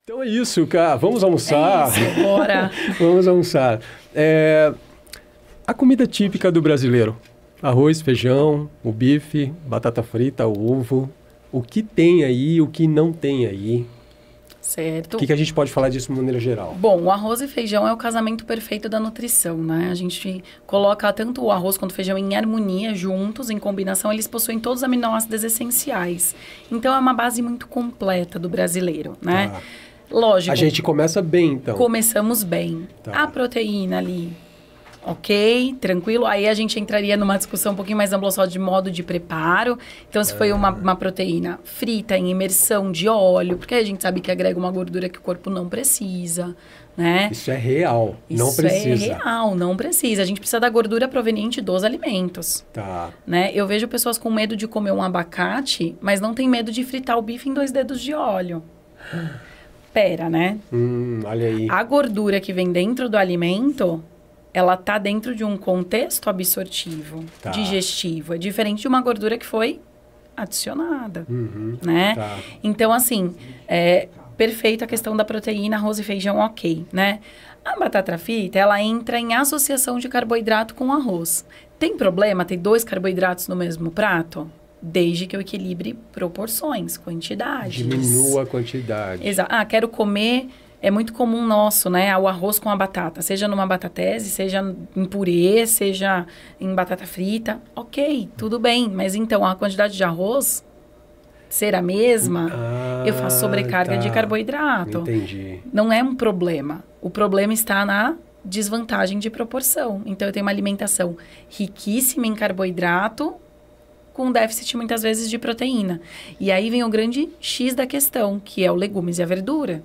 Então é isso, cara. Vamos almoçar. É isso, bora. Vamos almoçar. A comida típica do brasileiro. Arroz, feijão, o bife, batata frita, o ovo. O que tem aí, o que não tem aí. Certo. O que a gente pode falar disso de maneira geral? Bom, o arroz e feijão é o casamento perfeito da nutrição, né? A gente coloca tanto o arroz quanto o feijão em harmonia, juntos, em combinação, eles possuem todos os aminoácidos essenciais. Então, é uma base muito completa do brasileiro, né? Tá. Lógico. A gente começa bem, então. Começamos bem. Tá. A proteína ali, ok, tranquilo. Aí a gente entraria numa discussão um pouquinho mais ampla só de modo de preparo. Então, se foi uma proteína frita em imersão de óleo, porque a gente sabe que agrega uma gordura que o corpo não precisa, né? Isso é real, não precisa. Isso é real, não precisa. A gente precisa da gordura proveniente dos alimentos. Tá. Né? Eu vejo pessoas com medo de comer um abacate, mas não tem medo de fritar o bife em 2 dedos de óleo. Pera, né? Olha aí. A gordura que vem dentro do alimento, ela tá dentro de um contexto absortivo, Tá. digestivo. É diferente de uma gordura que foi adicionada, né? Tá. Então, assim, perfeita a questão da proteína, arroz e feijão, ok, né? A batata frita, ela entra em associação de carboidrato com arroz. Tem problema ter 2 carboidratos no mesmo prato? Desde que eu equilibre proporções, quantidades. Diminua a quantidade. Exato. Quero comer... É muito comum nosso, né? O arroz com a batata. Seja numa batatese, seja em purê, seja em batata frita. Ok, tudo bem. Mas então, a quantidade de arroz ser a mesma, eu faço sobrecarga de carboidrato. Entendi. Não é um problema. O problema está na desvantagem de proporção. Então, eu tenho uma alimentação riquíssima em carboidrato, com déficit, muitas vezes, de proteína. E aí vem o grande X da questão, que é o legumes e a verdura.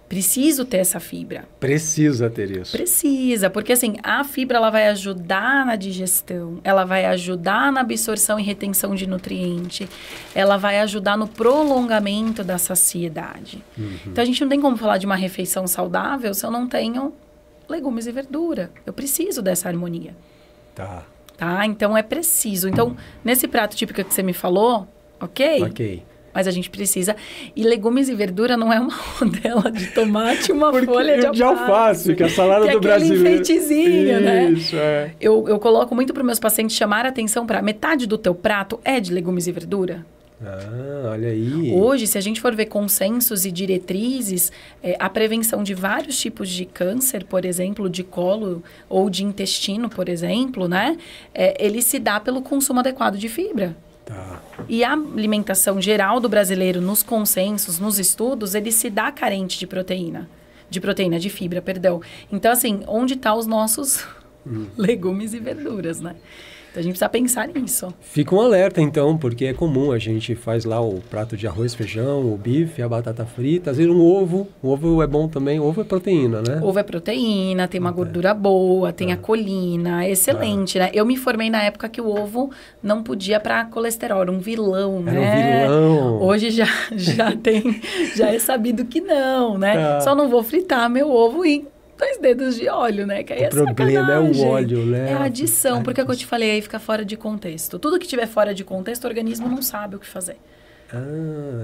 Preciso ter essa fibra. Precisa ter isso. Precisa, porque assim, a fibra ela vai ajudar na digestão, ela vai ajudar na absorção e retenção de nutriente, ela vai ajudar no prolongamento da saciedade. Então, a gente não tem como falar de uma refeição saudável se eu não tenho legumes e verdura. Eu preciso dessa harmonia. Tá? Então, é preciso. Então, nesse prato típico que você me falou, ok? Ok. Mas a gente precisa... E legumes e verdura não é uma rodela de tomate, uma folha de alface. Que é a salada do brasileiro. Enfeitezinho, né? Isso, é. Eu coloco muito para os meus pacientes chamar a atenção para metade do teu prato é de legumes e verdura. Olha aí. Hoje, se a gente for ver consensos e diretrizes, a prevenção de vários tipos de câncer, por exemplo, de colo ou de intestino, por exemplo, né? Ele se dá pelo consumo adequado de fibra. Tá. E a alimentação geral do brasileiro, nos consensos, nos estudos, ele se dá carente de proteína. De fibra, perdão. Então, assim, onde estão os nossos legumes e verduras, né? Então, a gente precisa pensar nisso. Fica um alerta, então, porque é comum. A gente faz lá o prato de arroz, feijão, o bife, a batata frita. Às vezes um ovo. O ovo é bom também. Ovo é proteína, né? Ovo é proteína, tem uma gordura boa, tem a colina, excelente, né? Eu me formei na época que o ovo não podia para colesterol, era um vilão, Era né? um vilão. Hoje já é sabido que não, né? Só não vou fritar meu ovo em 2 dedos de óleo, né? Que aí O problema é o óleo, né? É a adição, porque é o que eu te falei, aí fica fora de contexto. Tudo que tiver fora de contexto, o organismo não sabe o que fazer.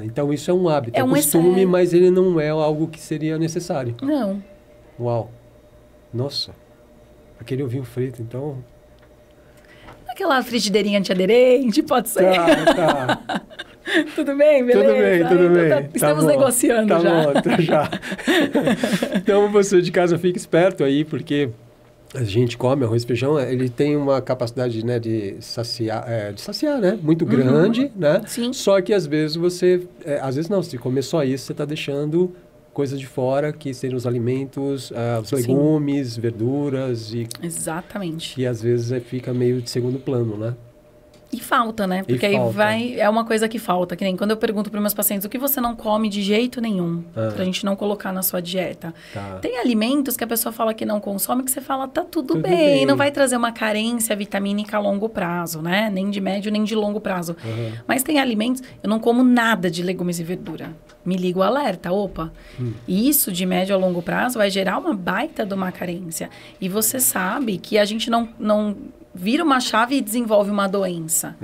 Então isso é um hábito, É um costume, mas ele não é algo que seria necessário. Não. Uau. Nossa. Aquele ovinho frito, então... Aquela frigideirinha antiaderente, pode ser. Tá. Tudo bem, beleza? Tudo bem. Então, estamos negociando já. Tá bom, já. Então, você de casa fica esperto aí, porque a gente come arroz e feijão, ele tem uma capacidade, né, de saciar, né? Muito grande, né? Sim. Só que às vezes às vezes não, se comer só isso, você está deixando coisas de fora, que seriam os alimentos, os legumes, verduras Exatamente. e às vezes fica meio de segundo plano, né? E falta, né? Porque aí é uma coisa que falta. Que nem quando eu pergunto para meus pacientes o que você não come de jeito nenhum, pra gente não colocar na sua dieta. Tá. Tem alimentos que a pessoa fala que não consome, que você fala, tá tudo bem. Não vai trazer uma carência vitamínica a longo prazo, né? Nem de médio, nem de longo prazo. Mas tem alimentos, eu não como nada de legumes e verdura. Me liga o alerta, opa. Isso de médio a longo prazo vai gerar uma baita de uma carência. E você sabe que a gente não vira uma chave e desenvolve uma doença.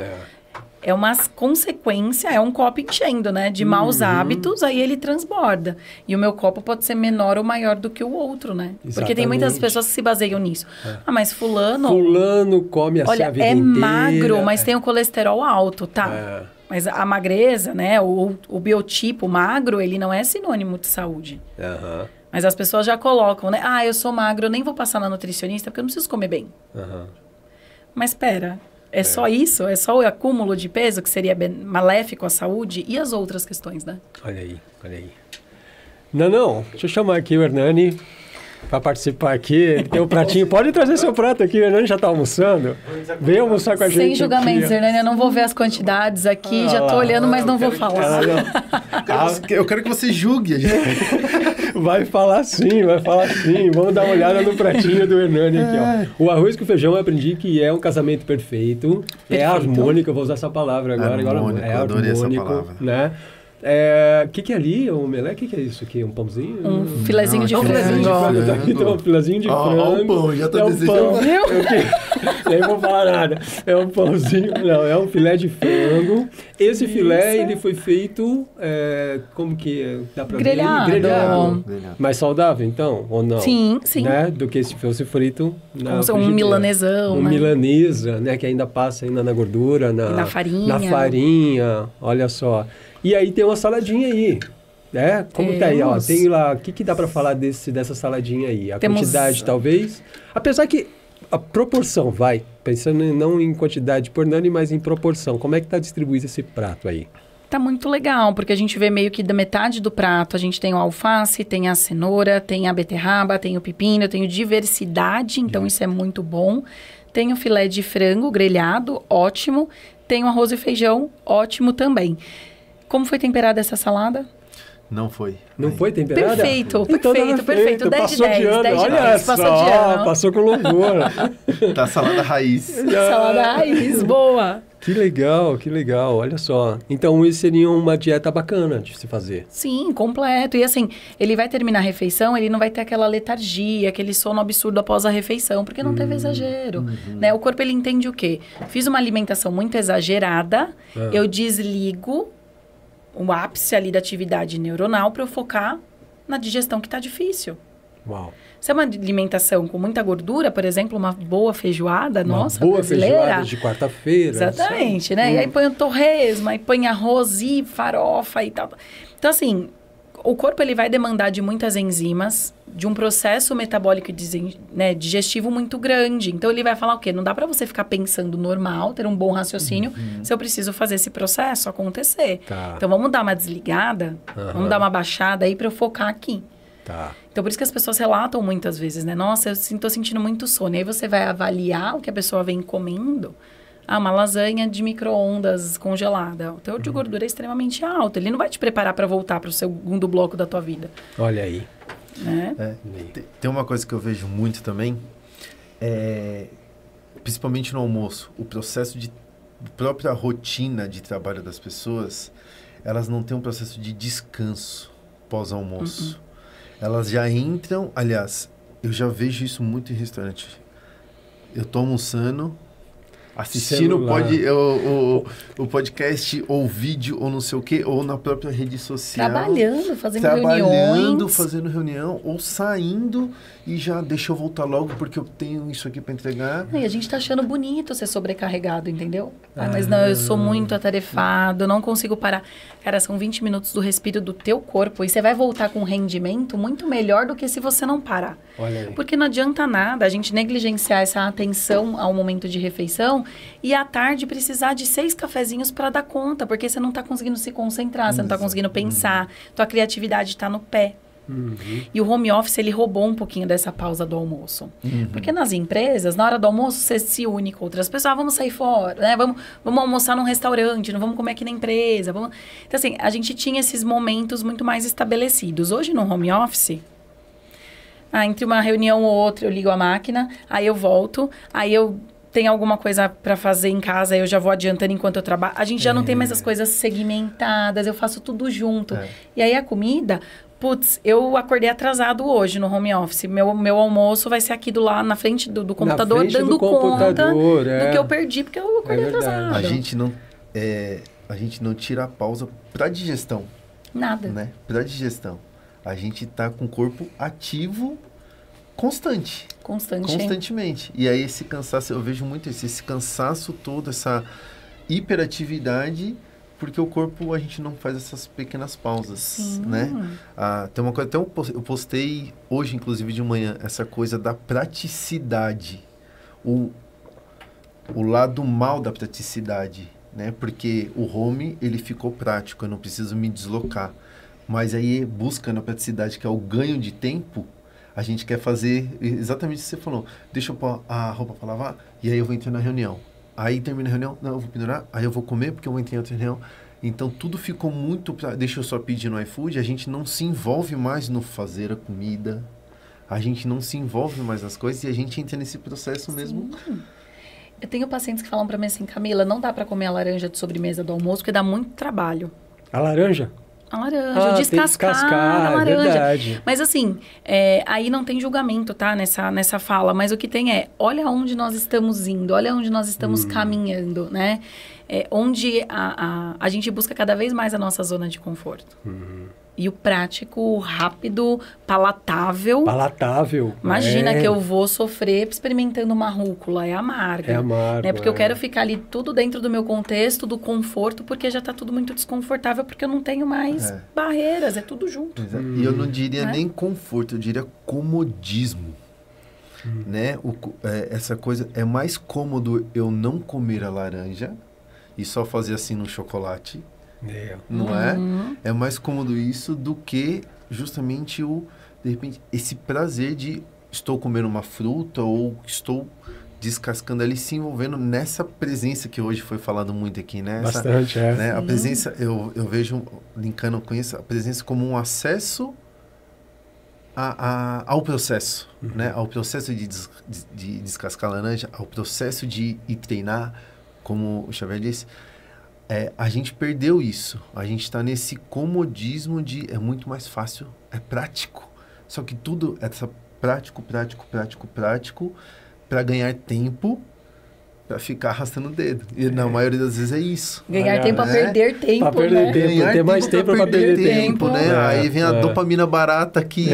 é uma consequência, é um copo enchendo, né? De maus hábitos, aí ele transborda. E o meu copo pode ser menor ou maior do que o outro, né? Exatamente. Porque tem muitas pessoas que se baseiam nisso. Ah, mas fulano come assim a vida é inteira. magro, mas tem o colesterol alto, tá? Mas a magreza, né? O biotipo magro, ele não é sinônimo de saúde. Mas as pessoas já colocam, né? Ah, eu sou magro, eu nem vou passar na nutricionista porque eu não preciso comer bem. Mas espera, é só isso? É só o acúmulo de peso que seria maléfico à saúde? E as outras questões, né? Olha aí. Não. Deixa eu chamar aqui o Hernani para participar aqui. Ele tem um pratinho. Pode trazer seu prato aqui. O Hernani já está almoçando. Vem almoçar com a gente. Sem julgamentos, Hernani. Eu não vou ver as quantidades aqui. Já estou olhando, mas não vou falar. Eu quero que você julgue. Vai falar sim. Vamos dar uma olhada no pratinho do Hernani aqui, ó. O arroz com feijão eu aprendi que é um casamento perfeito. É harmônico, eu vou usar essa palavra agora. Harmônico, adorei essa palavra. Né? Que é ali? O melé? O que é isso aqui? Um pãozinho? Um filezinho de frango. Então, um filezinho de frango. O pão, já tá desejando. Nem vou falar nada. É um pãozinho. Não, é um filé de frango. Esse filé, ele foi feito... como que dá pra ver? Grelhado. Mais saudável, então? Ou não? Sim. Né? Do que se fosse frito na um milanesão, né? Milanesa, né? Que ainda passa ainda na gordura. Na farinha. Na farinha. Olha só. E aí tem uma saladinha aí, né? Como tá aí, ó? Tem lá, o que dá para falar dessa saladinha aí? A quantidade, talvez? Apesar que a proporção, pensando não em quantidade por Hernani, mas em proporção. Como é que tá distribuído esse prato aí? Tá muito legal, porque a gente vê meio que da metade do prato, a gente tem o alface, tem a cenoura, tem a beterraba, tem o pepino, tem diversidade, então isso é muito bom. Tem o filé de frango grelhado, ótimo. Tem o arroz e feijão, ótimo também. Como foi temperada essa salada? Não foi. Não foi temperada? Perfeito. 10 de 10. Olha só, passou com louvor. Tá salada raiz. Salada raiz, boa. Que legal, olha só. Então, isso seria uma dieta bacana de se fazer. Sim, completo. E assim, ele vai terminar a refeição, ele não vai ter aquela letargia, aquele sono absurdo após a refeição, porque não teve exagero. Né? O corpo, ele entende o quê? Fiz uma alimentação muito exagerada, eu desligo o ápice ali da atividade neuronal para eu focar na digestão que está difícil. Uau. Se é uma alimentação com muita gordura, por exemplo, uma boa feijoada, nossa, boa brasileira. Feijoada de quarta-feira. Exatamente, né? E aí põe o torresmo, aí põe arroz e farofa e tal. Então, assim, o corpo ele vai demandar de muitas enzimas, de um processo metabólico digestivo muito grande. Então, ele vai falar o quê? Não dá para você ficar pensando normal, ter um bom raciocínio, se eu preciso fazer esse processo acontecer. Tá. Então, vamos dar uma desligada, vamos dar uma baixada aí para eu focar aqui. Tá. Então, por isso que as pessoas relatam muitas vezes, né? Nossa, eu tô sentindo muito sono. E aí você vai avaliar o que a pessoa vem comendo. Ah, uma lasanha de micro-ondas congelada. O teor de gordura é extremamente alto. Ele não vai te preparar para voltar para o segundo bloco da tua vida. Olha aí. Né? Tem uma coisa que eu vejo muito também, principalmente no almoço, o processo de própria rotina de trabalho das pessoas, elas não têm um processo de descanso pós-almoço. Elas já entram, aliás, eu já vejo isso muito em restaurante. Eu tô almoçando, assistindo o podcast, ou vídeo, ou não sei o quê, ou na própria rede social. Trabalhando, fazendo reunião, ou saindo e já deixa eu voltar logo porque eu tenho isso aqui para entregar. E a gente tá achando bonito ser sobrecarregado, entendeu? Mas não, eu sou muito atarefado, eu não consigo parar. Cara, são 20 minutos do respiro do teu corpo e você vai voltar com um rendimento muito melhor do que se você não parar. Olha aí. Porque não adianta nada a gente negligenciar essa atenção ao momento de refeição e à tarde precisar de 6 cafezinhos para dar conta, porque você não tá conseguindo se concentrar, você não tá conseguindo pensar, tua criatividade está no pé. E o home office, ele roubou um pouquinho dessa pausa do almoço. Porque nas empresas, na hora do almoço, você se une com outras pessoas. Vamos sair fora, né? Vamos almoçar num restaurante, não vamos comer aqui na empresa. Então, assim, a gente tinha esses momentos muito mais estabelecidos. Hoje, no home office, entre uma reunião ou outra, eu ligo a máquina, aí eu volto, aí eu tenho alguma coisa para fazer em casa, eu já vou adiantando enquanto eu trabalho. A gente já não tem mais as coisas segmentadas, eu faço tudo junto. E aí a comida... Putz, eu acordei atrasado hoje no home office. Meu almoço vai ser aqui lá na frente do computador, dando conta do que eu perdi, porque eu acordei atrasado. A gente não... a gente não tira a pausa para digestão. Nada. Né? Para digestão. A gente tá com o corpo ativo constantemente. E aí esse cansaço, eu vejo muito esse cansaço todo, essa hiperatividade, porque o corpo, a gente não faz essas pequenas pausas, Sim. né? Tem uma coisa, até eu postei hoje, inclusive de manhã, essa coisa da praticidade. O lado mal da praticidade, né? Porque o home, ele ficou prático, eu não preciso me deslocar. Mas aí, buscando a praticidade, que é o ganho de tempo, a gente quer fazer exatamente o que você falou. Deixa eu pôr a roupa para lavar, e aí eu vou entrar na reunião. Aí termina a reunião, não, eu vou pendurar, aí eu vou comer, porque eu vou entrar em outra reunião. Então, tudo ficou muito... Deixa eu só pedir no iFood, a gente não se envolve mais no fazer a comida, a gente não se envolve mais nas coisas, e a gente entra nesse processo mesmo. Eu tenho pacientes que falam para mim assim, Camila, não dá para comer a laranja de sobremesa do almoço, porque dá muito trabalho. A laranja? A laranja, descascar a laranja. Verdade. Mas assim, aí não tem julgamento, tá? Nessa fala. Mas o que tem olha onde nós estamos indo, olha onde nós estamos caminhando, né? Onde a gente busca cada vez mais a nossa zona de conforto. E o prático, o rápido, palatável. Imagina que eu vou sofrer experimentando uma rúcula. É amarga. Né? Porque eu quero ficar ali tudo dentro do meu contexto, do conforto, porque já está tudo muito desconfortável, porque eu não tenho mais barreiras, é tudo junto. E eu não diria nem conforto, eu diria comodismo. Né? Essa coisa, é mais cômodo eu não comer a laranja e só fazer assim no chocolate. Não é? É mais cômodo isso do que justamente de repente, esse prazer de estou comendo uma fruta ou estou descascando ali, se envolvendo nessa presença que hoje foi falado muito aqui, né? Bastante, né? A presença, eu vejo, linkando com isso, a presença como um acesso ao processo, né? Ao processo de descascar a laranja, ao processo de ir treinar, como o Xavier disse. A gente perdeu isso. A gente está nesse comodismo de é muito mais fácil, é prático. Só que tudo é prático para ganhar tempo, para ficar arrastando o dedo. E na maioria das vezes é isso. Ganhar tempo para perder tempo, pra perder tempo, ter mais tempo para perder tempo, né? Aí vem a dopamina barata que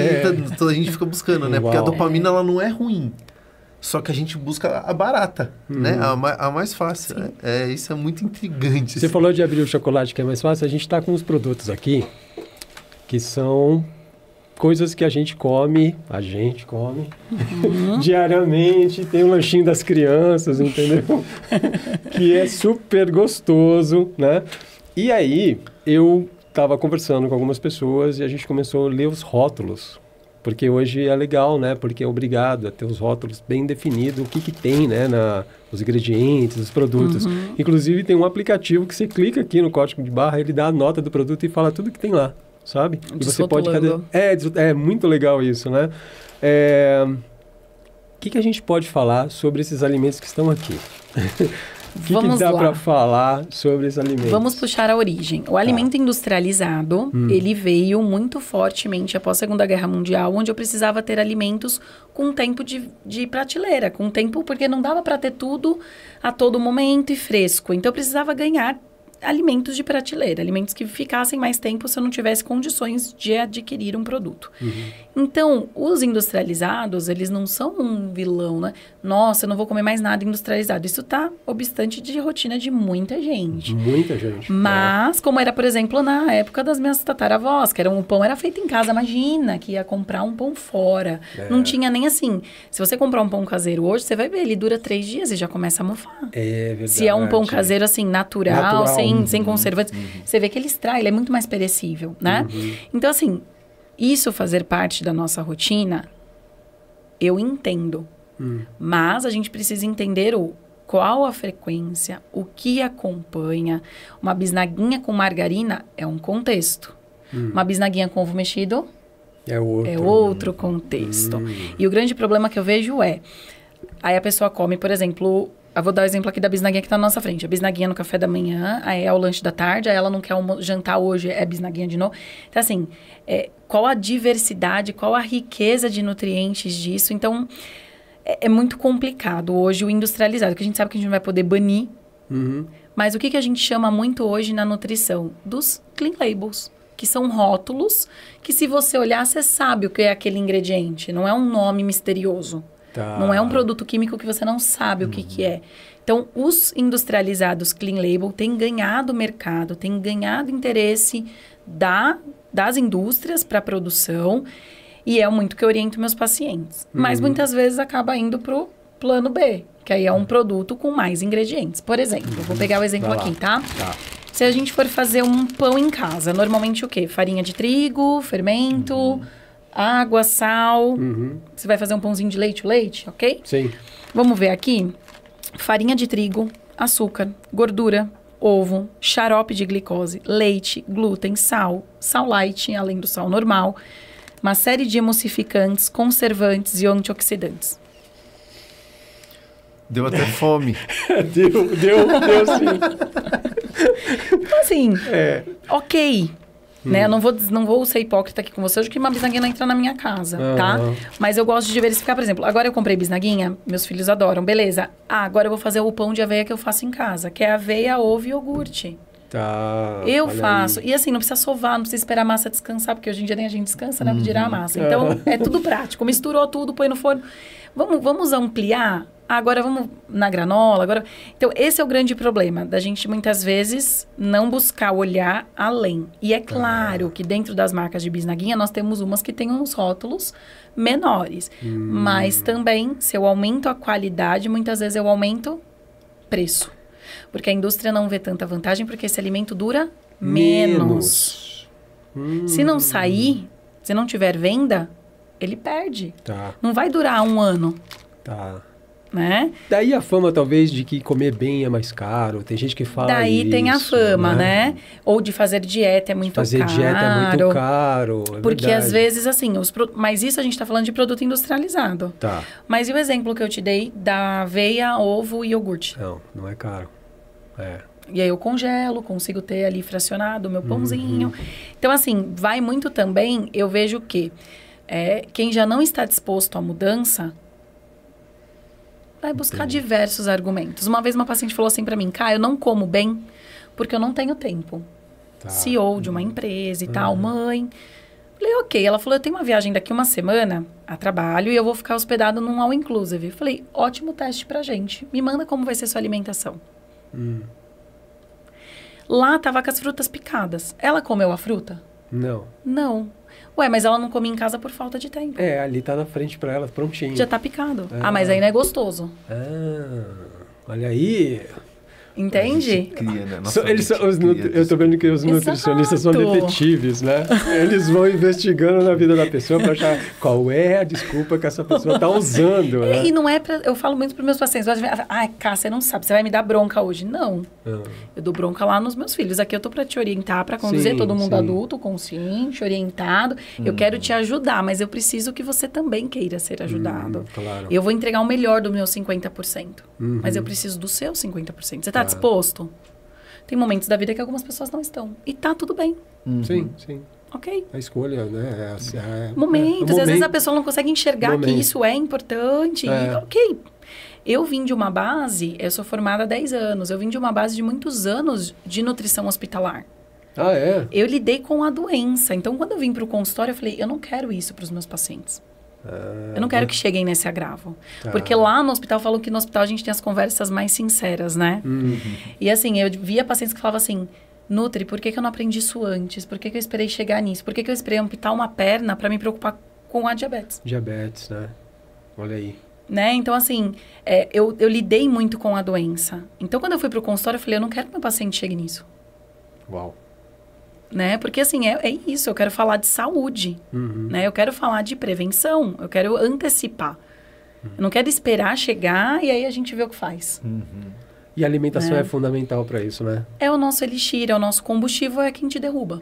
toda a gente fica buscando, né? Porque a dopamina ela não é ruim. Só que a gente busca a barata, né? A mais fácil. Isso é muito intrigante. Você falou de abrir o chocolate que é mais fácil. A gente está com uns produtos aqui que são coisas que a gente come diariamente. Tem o lanchinho das crianças, entendeu? Que é super gostoso, né? E aí, eu estava conversando com algumas pessoas e a gente começou a ler os rótulos. Porque hoje é legal, né? Porque é obrigado a ter os rótulos bem definidos, o que tem, né? Os ingredientes, os produtos. Inclusive, tem um aplicativo que você clica aqui no código de barra, ele dá a nota do produto e fala tudo que tem lá, sabe? E você pode... É muito legal isso, né? O que a gente pode falar sobre esses alimentos que estão aqui? O que dá para falar sobre esses alimentos? Vamos puxar a origem. O alimento industrializado, ele veio muito fortemente após a Segunda Guerra Mundial, onde eu precisava ter alimentos com tempo de prateleira, com tempo, porque não dava para ter tudo a todo momento e fresco. Então, eu precisava ganhar alimentos de prateleira, alimentos que ficassem mais tempo se eu não tivesse condições de adquirir um produto. Então, os industrializados, eles não são um vilão, né? Nossa, eu não vou comer mais nada industrializado. Isso tá obstante de rotina de muita gente. Muita gente. Mas, como era, por exemplo, na época das minhas tataravós, que o pão era feito em casa, imagina, que ia comprar um pão fora. Não tinha nem assim. Se você comprar um pão caseiro hoje, você vai ver, ele dura 3 dias e já começa a mofar. É verdade. Se é um pão caseiro, assim, natural. Sem conservantes, você vê que ele extrai, ele é muito mais perecível, né? Então, assim, isso fazer parte da nossa rotina, eu entendo. Mas a gente precisa entender qual a frequência, o que acompanha. Uma bisnaguinha com margarina é um contexto. Uma bisnaguinha com ovo mexido é outro contexto. E o grande problema que eu vejo aí a pessoa come, por exemplo... Eu vou dar o exemplo aqui da bisnaguinha que está na nossa frente. A bisnaguinha no café da manhã, aí é o lanche da tarde, aí ela não quer jantar hoje, é bisnaguinha de novo. Então, assim, qual a diversidade, qual a riqueza de nutrientes disso? Então, é muito complicado hoje o industrializado, que a gente sabe que a gente não vai poder banir, Mas o que a gente chama muito hoje na nutrição? Dos clean labels, que são rótulos que, se você olhar, você sabe o que é aquele ingrediente. Não é um nome misterioso. Tá. Não é um produto químico que você não sabe o que é. Então, os industrializados clean label têm ganhado mercado, têm ganhado interesse das indústrias para a produção, e é muito que eu oriento meus pacientes. Mas muitas vezes acaba indo para o plano B, que aí é um produto com mais ingredientes. Por exemplo, eu vou pegar o exemplo aqui, tá? Se a gente for fazer um pão em casa, normalmente o quê? Farinha de trigo, fermento, água, sal. Você vai fazer um pãozinho de leite, ok? Sim. Vamos ver aqui. Farinha de trigo, açúcar, gordura, ovo, xarope de glicose, leite, glúten, sal light, além do sal normal, uma série de emulsificantes, conservantes e antioxidantes. Deu até fome. deu sim. Então, assim, ok. Né? Eu não vou ser hipócrita aqui com você hoje, que uma bisnaguinha não entra na minha casa, tá? Mas eu gosto de diversificar, por exemplo, agora eu comprei bisnaguinha, meus filhos adoram, beleza. Agora eu vou fazer o pão de aveia que eu faço em casa, que é aveia, ovo e iogurte. Tá. Eu faço. E assim, não precisa sovar, não precisa esperar a massa descansar, porque hoje em dia nem a gente descansa, né? Pra tirar a massa. Então, é tudo prático. Misturou tudo, põe no forno. Vamos ampliar? Agora vamos na granola. Então, esse é o grande problema da gente, muitas vezes, não buscar olhar além. E é claro que dentro das marcas de bisnaguinha, nós temos umas que têm uns rótulos menores. Mas também, se eu aumento a qualidade, muitas vezes eu aumento preço. Porque a indústria não vê tanta vantagem, porque esse alimento dura menos. Se não sair, se não tiver venda, ele perde. Tá. Não vai durar 1 ano. Tá. Né? Daí a fama, talvez, de que comer bem é mais caro. Tem gente que fala Daí isso, tem a fama, né? Ou de fazer dieta é muito caro. Fazer dieta é muito caro, porque verdade. às vezes, assim, mas isso a gente está falando de produto industrializado. Tá. Mas e o exemplo que eu te dei da aveia, ovo e iogurte? Não é caro. E aí eu congelo, consigo ter ali fracionado o meu pãozinho. Então, assim, vai muito também, eu vejo que quem já não está disposto à mudança vai buscar diversos argumentos. Uma vez uma paciente falou assim pra mim, eu não como bem porque eu não tenho tempo. Tá. CEO de uma empresa e tal, mãe. Falei, ok. Ela falou, eu tenho uma viagem daqui uma semana a trabalho e eu vou ficar hospedado num all inclusive. Falei, ótimo teste pra gente. Me manda como vai ser sua alimentação. Lá tava com as frutas picadas. Ela comeu a fruta? Não. Não. Ué, mas ela não come em casa por falta de tempo. Ali tá na frente pra ela, prontinho. Já tá picado. Mas aí não é gostoso. Olha aí. Entende? Cria, né? Eu tô vendo que os nutricionistas são detetives, né? Eles vão investigando na vida da pessoa para achar qual é a desculpa que essa pessoa tá usando, né? E não é pra... Eu falo muito pros meus pacientes. Cá, você não sabe, você vai me dar bronca hoje. Não. Eu dou bronca lá nos meus filhos. Aqui eu tô pra te orientar, pra conduzir todo mundo adulto, consciente, orientado. Eu quero te ajudar, mas eu preciso que você também queira ser ajudado. Claro. Eu vou entregar o melhor do meu 50%. Mas eu preciso do seu 50%. Você tá disposto? Tem momentos da vida que algumas pessoas não estão. E tá tudo bem. Sim. Ok. A escolha, né? Momentos. Às vezes a pessoa não consegue enxergar que isso é importante. E, ok. Eu vim de uma base, eu sou formada há 10 anos, eu vim de uma base de muitos anos de nutrição hospitalar. Eu lidei com a doença. Então, quando eu vim para o consultório, eu falei, eu não quero isso para os meus pacientes. Eu não quero que cheguem nesse agravo. Porque lá no hospital, falam que no hospital a gente tem as conversas mais sinceras, né? E assim, eu via pacientes que falavam assim, Nutri, por que eu não aprendi isso antes? Por que eu esperei chegar nisso? Por que eu esperei amputar uma perna para me preocupar com a diabetes? Diabetes, né? Olha aí. Né? Então, assim, eu lidei muito com a doença. Então, quando eu fui para o consultório, eu falei, eu não quero que meu paciente chegue nisso. Uau. Né? Porque, assim, é isso. Eu quero falar de saúde. Né? Eu quero falar de prevenção. Eu quero antecipar. Eu não quero esperar chegar e aí a gente vê o que faz. E a alimentação é fundamental para isso, né? É o nosso elixir, é o nosso combustível, é quem te derruba.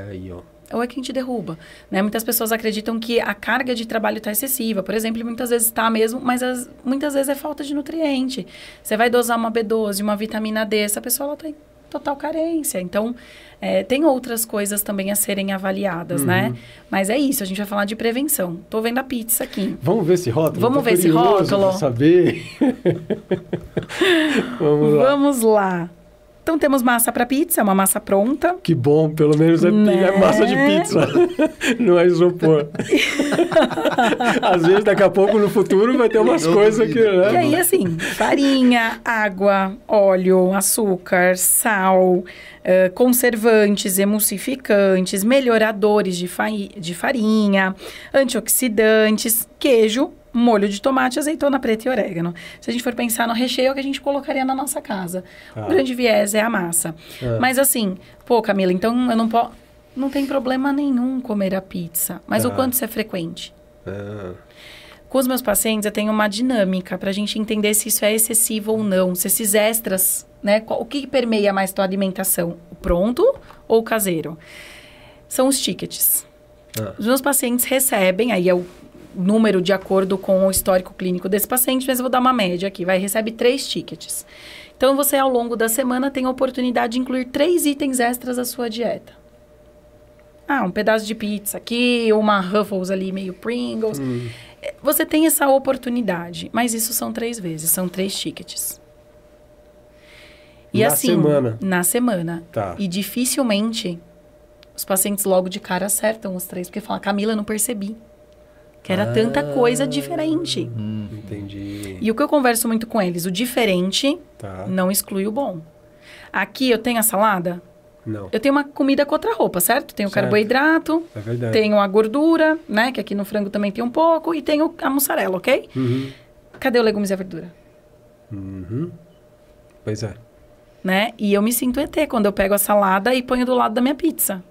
Aí, ó. Ou é quem te derruba. Né? Muitas pessoas acreditam que a carga de trabalho está excessiva. Por exemplo, muitas vezes está mesmo, mas muitas vezes é falta de nutriente. Você vai dosar uma B12, uma vitamina D, essa pessoa ela tem total carência. Então, tem outras coisas também a serem avaliadas, né? Mas é isso, a gente vai falar de prevenção. Tô vendo a pizza aqui. Vamos ver esse rótulo? Vamos ver esse rótulo? Saber. Vamos lá. Então, temos massa para pizza, uma massa pronta. Que bom, pelo menos é massa de pizza, não é isopor. Às vezes, daqui a pouco, no futuro, vai ter umas coisas que... Né? E aí, assim, farinha, água, óleo, açúcar, sal, conservantes, emulsificantes, melhoradores de farinha, antioxidantes, queijo, molho de tomate, azeitona preta e orégano. Se a gente for pensar no recheio, é o que a gente colocaria na nossa casa. O grande viés é a massa. Mas assim, pô, Camila, então eu não posso... Não tem problema nenhum comer a pizza. Mas o quanto isso é frequente? Com os meus pacientes, eu tenho uma dinâmica para a gente entender se isso é excessivo ou não. Se esses extras, né? O que permeia mais tua alimentação? O pronto ou o caseiro? São os tickets. Os meus pacientes recebem, aí é o número de acordo com o histórico clínico desse paciente, mas eu vou dar uma média aqui, recebe 3 tickets. Então, você, ao longo da semana, tem a oportunidade de incluir 3 itens extras à sua dieta. Um pedaço de pizza aqui, uma Ruffles ali, meio Pringles. Você tem essa oportunidade, mas isso são 3 vezes, são 3 tickets. E na assim, semana? Na semana. Tá. E dificilmente os pacientes logo de cara acertam os 3, porque falam, Camila, eu não percebi. Que era tanta coisa diferente. Entendi. E o que eu converso muito com eles, o diferente não exclui o bom. Aqui eu tenho a salada? Não. Eu tenho uma comida contra roupa, certo? Tenho o carboidrato, é verdade. Tenho a gordura, né? Que aqui no frango também tem um pouco, e tenho a mussarela, ok? Cadê o legumes e a verdura? Pois é. Né? E eu me sinto ET quando eu pego a salada e ponho do lado da minha pizza.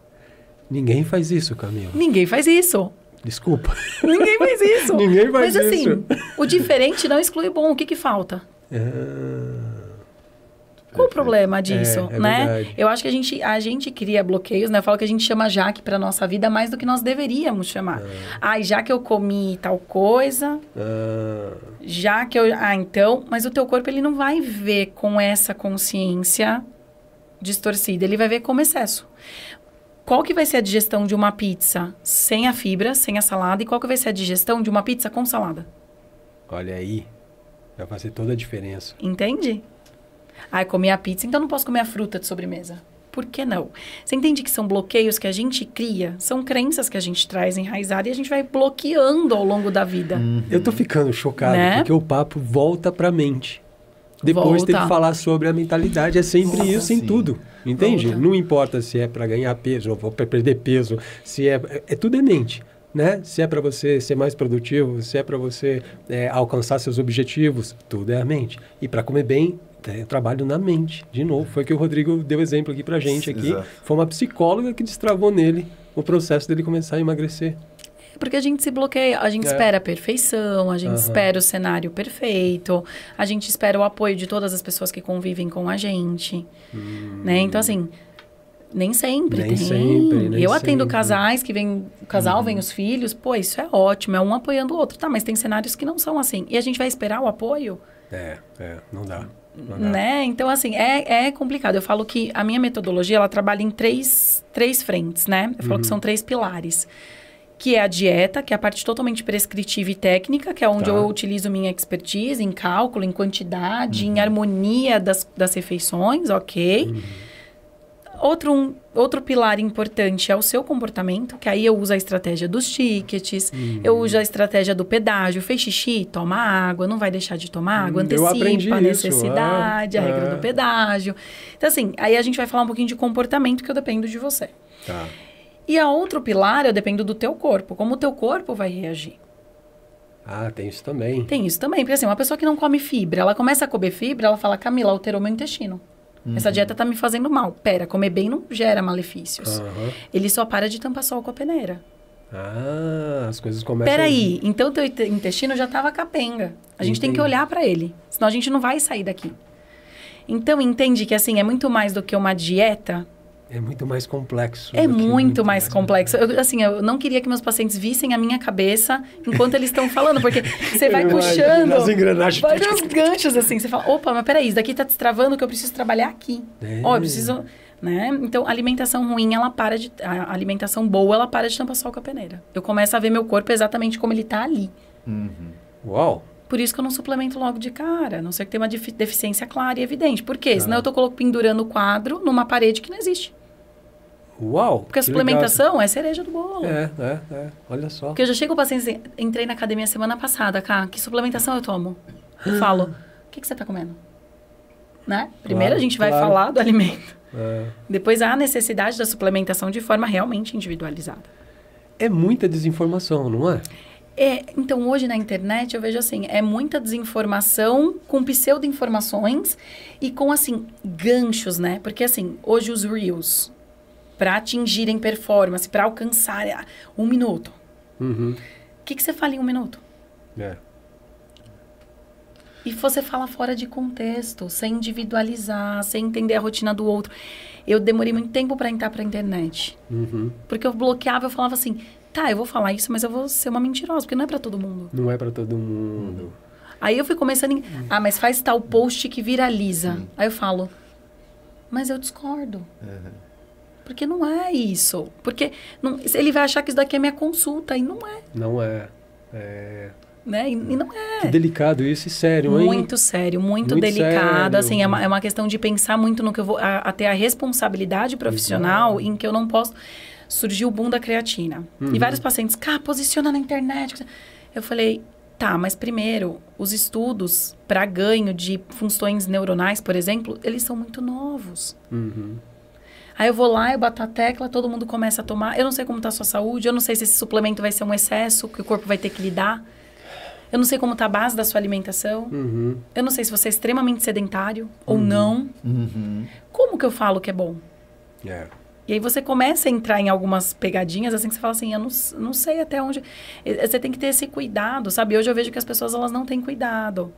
Ninguém faz isso, Camila. Ninguém faz isso. Desculpa. Ninguém faz isso. Ninguém faz isso. Mas assim, o diferente não exclui o bom. O que falta? Qual o problema disso, né? Verdade. Eu acho que a gente cria bloqueios, né? Eu falo que a gente chama Jaque para nossa vida mais do que nós deveríamos chamar. Já que eu comi tal coisa, já que eu... então... Mas o teu corpo, ele não vai ver com essa consciência distorcida. Ele vai ver como excesso. Qual que vai ser a digestão de uma pizza sem a fibra, sem a salada? E qual que vai ser a digestão de uma pizza com salada? Olha aí. Vai fazer toda a diferença. Entende? Comi a pizza, então não posso comer a fruta de sobremesa. Por que não? Você entende que são bloqueios que a gente cria? São crenças que a gente traz enraizada e a gente vai bloqueando ao longo da vida. Eu tô ficando chocado, né? Porque o papo volta pra mente. Depois tem que falar sobre a mentalidade. É sempre isso em tudo. Entende? Não importa se é para ganhar peso ou para perder peso. Se tudo é mente. Né? Se é para você ser mais produtivo, se é para você alcançar seus objetivos, tudo é a mente. E para comer bem, eu trabalho na mente. De novo, foi que o Rodrigo deu exemplo aqui pra gente. Aqui. Foi uma psicóloga que destravou nele o processo dele começar a emagrecer. Porque a gente se bloqueia, a gente espera a perfeição, a gente espera o cenário perfeito, a gente espera o apoio de todas as pessoas que convivem com a gente, né? Então, assim, nem sempre tem. Eu atendo casais que vem, o casal vem os filhos, isso é ótimo, é um apoiando o outro. Tá, mas tem cenários que não são assim. E a gente vai esperar o apoio? Não dá. Né? Então, assim, é complicado. Eu falo que a minha metodologia, ela trabalha em três frentes, né? Eu falo que são 3 pilares. Que é a dieta, que é a parte totalmente prescritiva e técnica, que é onde eu utilizo minha expertise em cálculo, em quantidade, em harmonia das refeições, ok? Outro pilar importante é o seu comportamento, que aí eu uso a estratégia dos tickets, eu uso a estratégia do pedágio, fez xixi, toma água, não vai deixar de tomar água, antecipa a necessidade, a regra do pedágio. Então, assim, aí a gente vai falar um pouquinho de comportamento, que eu dependo de você. E a outro pilar, eu dependo do teu corpo. Como o teu corpo vai reagir. Tem isso também. Tem isso também. Porque assim, uma pessoa que não come fibra, ela começa a comer fibra, ela fala, Camila, alterou meu intestino. Essa dieta tá me fazendo mal. Pera, comer bem não gera malefícios. Ele só para de tampar sol com a peneira. As coisas começam... Peraí, então teu intestino já tava capenga. A gente tem que olhar para ele. Senão a gente não vai sair daqui. Então, entende que assim, é muito mais do que uma dieta... É muito mais complexo. É muito mais complexo. Eu não queria que meus pacientes vissem a minha cabeça enquanto eles estão falando, porque você vai puxando as engrenagens. Vários ganchos, assim. Você fala, opa, mas peraí, isso daqui tá destravando que eu preciso trabalhar aqui. Eu preciso... Né? Então, a alimentação ruim, a alimentação boa, ela para de tampar sol com a peneira. Eu começo a ver meu corpo exatamente como ele tá ali. Uau! Por isso que eu não suplemento logo de cara, a não ser que tenha uma deficiência clara e evidente. Por quê? Senão eu tô pendurando o quadro numa parede que não existe. Uau! Porque a suplementação é cereja do bolo. Olha só. Porque eu já chego ao paciente assim, entrei na academia semana passada, cá, que suplementação eu tomo? Eu falo, o que você tá comendo? Né? Primeiro a gente vai falar do alimento. Depois há a necessidade da suplementação de forma realmente individualizada. É muita desinformação, não é? Então, hoje na internet eu vejo assim, é muita desinformação com pseudo-informações e com, assim, ganchos, né? Porque, assim, hoje os Reels, para atingirem performance, para alcançar 1 minuto. O que você fala em 1 minuto? E você fala fora de contexto, sem individualizar, sem entender a rotina do outro. Eu demorei muito tempo para entrar para a internet. Porque eu bloqueava, eu falava assim, tá, eu vou falar isso, mas eu vou ser uma mentirosa, porque não é para todo mundo. Não é para todo mundo. Aí eu fui começando mas faz tal post que viraliza. Aí eu falo, mas eu discordo. Porque não é isso. Porque ele vai achar que isso daqui é minha consulta, e não é. Não é. Né? E não é. Que delicado isso e sério, hein? Muito sério, muito delicado. Sério. Assim, é uma questão de pensar muito no que eu vou... A ter a responsabilidade profissional em que eu não posso... Surgiu o boom da creatina. E vários pacientes, posiciona na internet. Eu falei, tá, mas primeiro, os estudos para ganho de funções neuronais, por exemplo, eles são muito novos. Aí eu vou lá, eu bato a tecla, todo mundo começa a tomar. Eu não sei como está a sua saúde, eu não sei se esse suplemento vai ser um excesso, que o corpo vai ter que lidar. Eu não sei como está a base da sua alimentação. Eu não sei se você é extremamente sedentário ou não. Como que eu falo que é bom? E aí você começa a entrar em algumas pegadinhas, assim, que você fala assim, eu não sei até onde... Você tem que ter esse cuidado, sabe? Hoje eu vejo que as pessoas, elas não têm cuidado.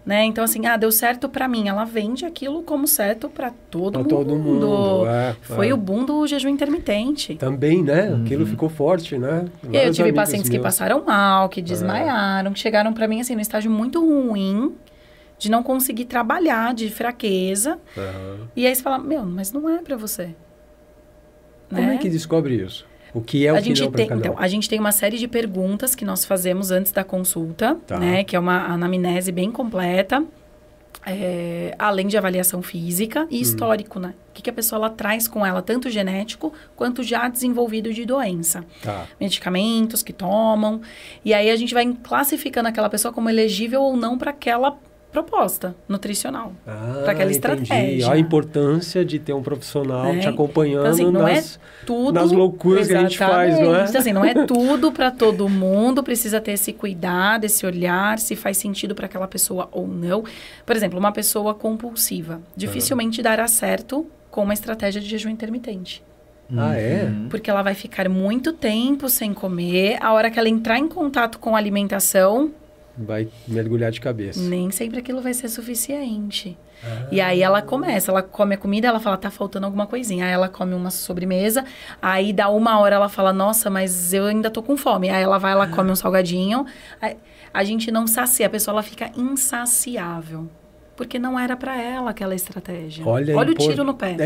Né? Então, assim, deu certo pra mim. Ela vende aquilo como certo pra todo mundo. Todo mundo. Foi o boom do jejum intermitente. Também, né? Aquilo ficou forte, né? E eu tive pacientes que passaram mal, que desmaiaram, que chegaram pra mim, assim, num estágio muito ruim, de não conseguir trabalhar, de fraqueza. E aí você fala, mas não é pra você. Como é que descobre isso? O que é o que não para cada um? Então, a gente tem uma série de perguntas que nós fazemos antes da consulta, né? Que é uma anamnese bem completa, além de avaliação física e histórico, né? O que a pessoa ela traz com ela, tanto genético quanto já desenvolvido de doença. Medicamentos que tomam. E aí a gente vai classificando aquela pessoa como elegível ou não para aquela proposta nutricional, para aquela estratégia. A importância de ter um profissional te acompanhando então, assim, nas loucuras que a gente faz, não é? Então, assim, não é tudo para todo mundo, precisa ter esse cuidado, esse olhar, se faz sentido para aquela pessoa ou não. Por exemplo, uma pessoa compulsiva, dificilmente dará certo com uma estratégia de jejum intermitente. Porque ela vai ficar muito tempo sem comer, a hora que ela entrar em contato com a alimentação... Vai mergulhar de cabeça. Nem sempre aquilo vai ser suficiente. E aí ela come a comida, ela fala, tá faltando alguma coisinha. Aí ela come uma sobremesa, aí dá 1 hora ela fala, nossa, mas eu ainda tô com fome. Aí ela vai, ela come um salgadinho. Aí, a gente não sacia, a pessoa ela fica insaciável. Porque não era para ela aquela estratégia. Olha o tiro no pé.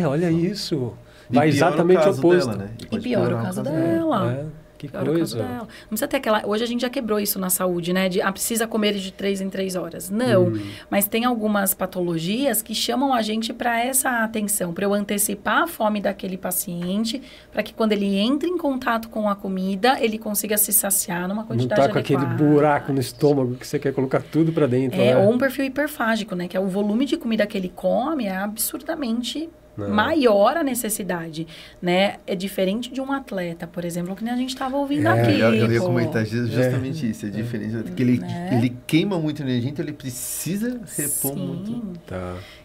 Olha isso. Vai exatamente o oposto. Dela, né? E piora o caso dela. Que coisa. Não precisa ter aquela... Hoje a gente já quebrou isso na saúde, né? Precisa comer de 3 em 3 horas. Não. Mas tem algumas patologias que chamam a gente para essa atenção, para eu antecipar a fome daquele paciente, para que quando ele entre em contato com a comida, ele consiga se saciar numa quantidade adequada. Não tá com aquele buraco no estômago que você quer colocar tudo para dentro. Ou um perfil hiperfágico, né? Que é o volume de comida que ele come é absurdamente... maior a necessidade, né? É diferente de um atleta, por exemplo, que nem a gente estava ouvindo aqui. Eu ia comentar justamente isso, é diferente. Porque ele queima muita energia, então ele precisa repor muito.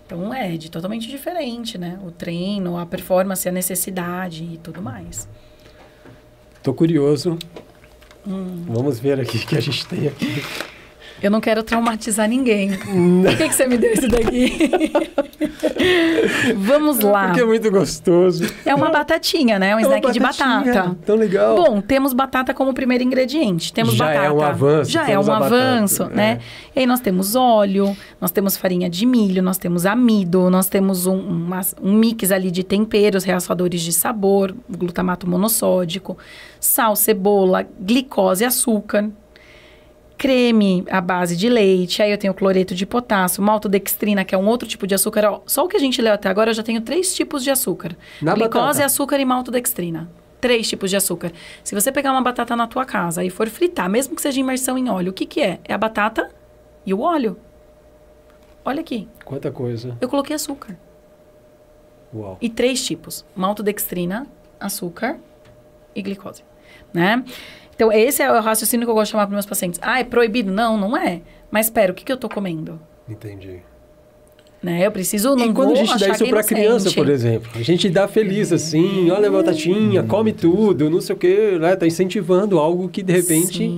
Então, totalmente diferente, né? O treino, a performance, a necessidade e tudo mais. Tô curioso. Vamos ver aqui o que a gente tem aqui. Eu não quero traumatizar ninguém. Por que você me deu isso daqui? Vamos lá. Porque é muito gostoso. É uma batatinha, né? Um snack de batata. Tão legal. Bom, temos batata como primeiro ingrediente. Temos batata. Já é um avanço. Já é um avanço, né? E aí nós temos óleo, nós temos farinha de milho, nós temos amido, nós temos um mix ali de temperos, realçadores de sabor, glutamato monossódico, sal, cebola, glicose, açúcar. creme à base de leite, aí eu tenho cloreto de potássio, maltodextrina, que é um outro tipo de açúcar. Ó, só o que a gente leu até agora, eu já tenho 3 tipos de açúcar. Na glicose, batata. açúcar e maltodextrina. 3 tipos de açúcar. Se você pegar uma batata na tua casa e for fritar, mesmo que seja imersão em óleo, o que que é? É a batata e o óleo. Olha aqui, Quanta coisa. eu coloquei açúcar. Uau. E 3 tipos: maltodextrina, açúcar e glicose, né? Então, esse é o raciocínio que eu gosto de chamar para meus pacientes. Ah, é proibido? Não, não é. Mas espera, o que eu tô comendo? Entendi. Né? Eu preciso, não E quando vou a gente dá achar isso que é pra criança, inocente. por exemplo, a gente dá feliz assim, olha a batatinha, come tudo, não sei o quê, né? Tá incentivando algo que de repente,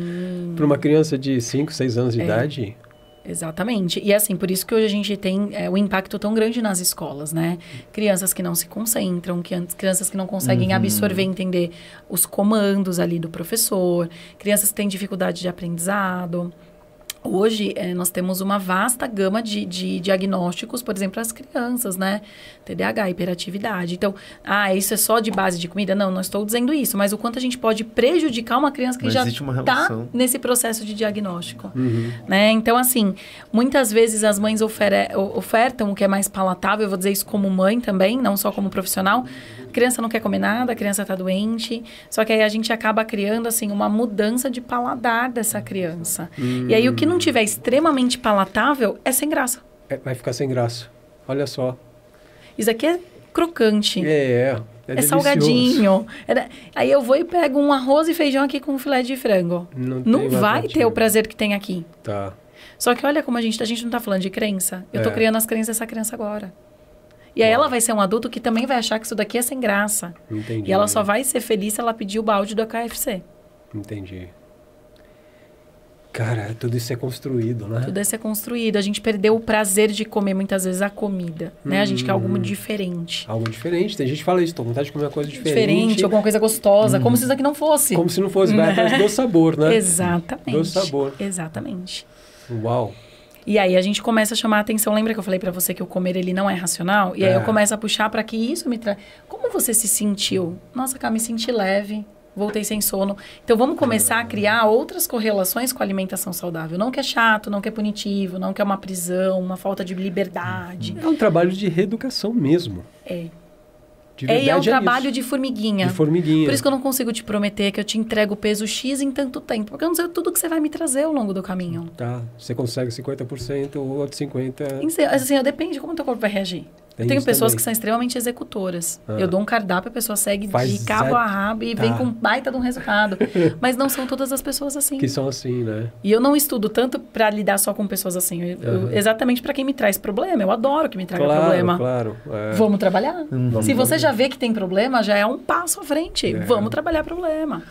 para uma criança de 5, 6 anos de idade... Exatamente. E assim, por isso que hoje a gente tem um impacto tão grande nas escolas, né? Crianças que não se concentram, crianças que não conseguem absorver, entender os comandos ali do professor, crianças que têm dificuldade de aprendizado. Hoje, nós temos uma vasta gama de diagnósticos, por exemplo, para as crianças, né? TDAH, hiperatividade. Então, isso é só de base de comida? Não, não estou dizendo isso. Mas o quanto a gente pode prejudicar uma criança que Mas já existe uma está relação. nesse processo de diagnóstico. Né? Então, assim, muitas vezes as mães ofertam o que é mais palatável. Eu vou dizer isso como mãe também, não só como profissional. A criança não quer comer nada, a criança está doente. Só que aí a gente acaba criando, assim, uma mudança de paladar dessa criança. E aí, o que não tiver extremamente palatável é sem graça. Vai ficar sem graça. Olha só. Isso aqui é crocante. É delicioso. Salgadinho. Aí eu vou e pego um arroz e feijão aqui com um filé de frango. Não vai ter o prazer que tem aqui. Tá. Só que olha como a gente não tá falando de crença. Eu tô criando as crenças dessa criança agora. E aí ela vai ser um adulto que também vai achar que isso daqui é sem graça. Entendi. E ela só vai ser feliz se ela pedir o balde do KFC. Entendi. Cara, tudo isso é construído, né? Tudo isso é construído. A gente perdeu o prazer de comer muitas vezes a comida, né? A gente quer algo diferente. Algo diferente. Tem gente que fala isso, tô com vontade de comer uma coisa diferente. Diferente, alguma coisa gostosa, como se isso aqui não fosse. Como se não fosse, vai atrás do sabor, né? Exatamente. Do sabor. Exatamente. Uau. E aí a gente começa a chamar a atenção. Lembra que eu falei pra você que o comer ele não é racional? E aí eu começo a puxar pra que isso me traz. Como você se sentiu? Nossa, cara, me senti leve. Voltei sem sono. Então, vamos começar a criar outras correlações com a alimentação saudável. Não que é chato, não que é punitivo, não que é uma prisão, uma falta de liberdade. É um trabalho de reeducação mesmo. De verdade, É um isso. trabalho de formiguinha. De formiguinha. Por isso que eu não consigo te prometer que eu te entrego o peso X em tanto tempo. Porque eu não sei tudo que você vai me trazer ao longo do caminho. Tá, você consegue 50%, o outro 50%. Assim, depende de como o teu corpo vai reagir. Tem Eu tenho isso pessoas também. que são extremamente executoras. Eu dou um cardápio, a pessoa segue Faz de cabo a rabo e vem com um baita de um resultado. Mas não são todas as pessoas assim. Que são assim, né? E eu não estudo tanto para lidar só com pessoas assim. Exatamente para quem me traz problema. Eu adoro que me traga problema. Claro, Vamos trabalhar. Vamos Se você trabalhar. já vê que tem problema, já é um passo à frente. Vamos trabalhar problema.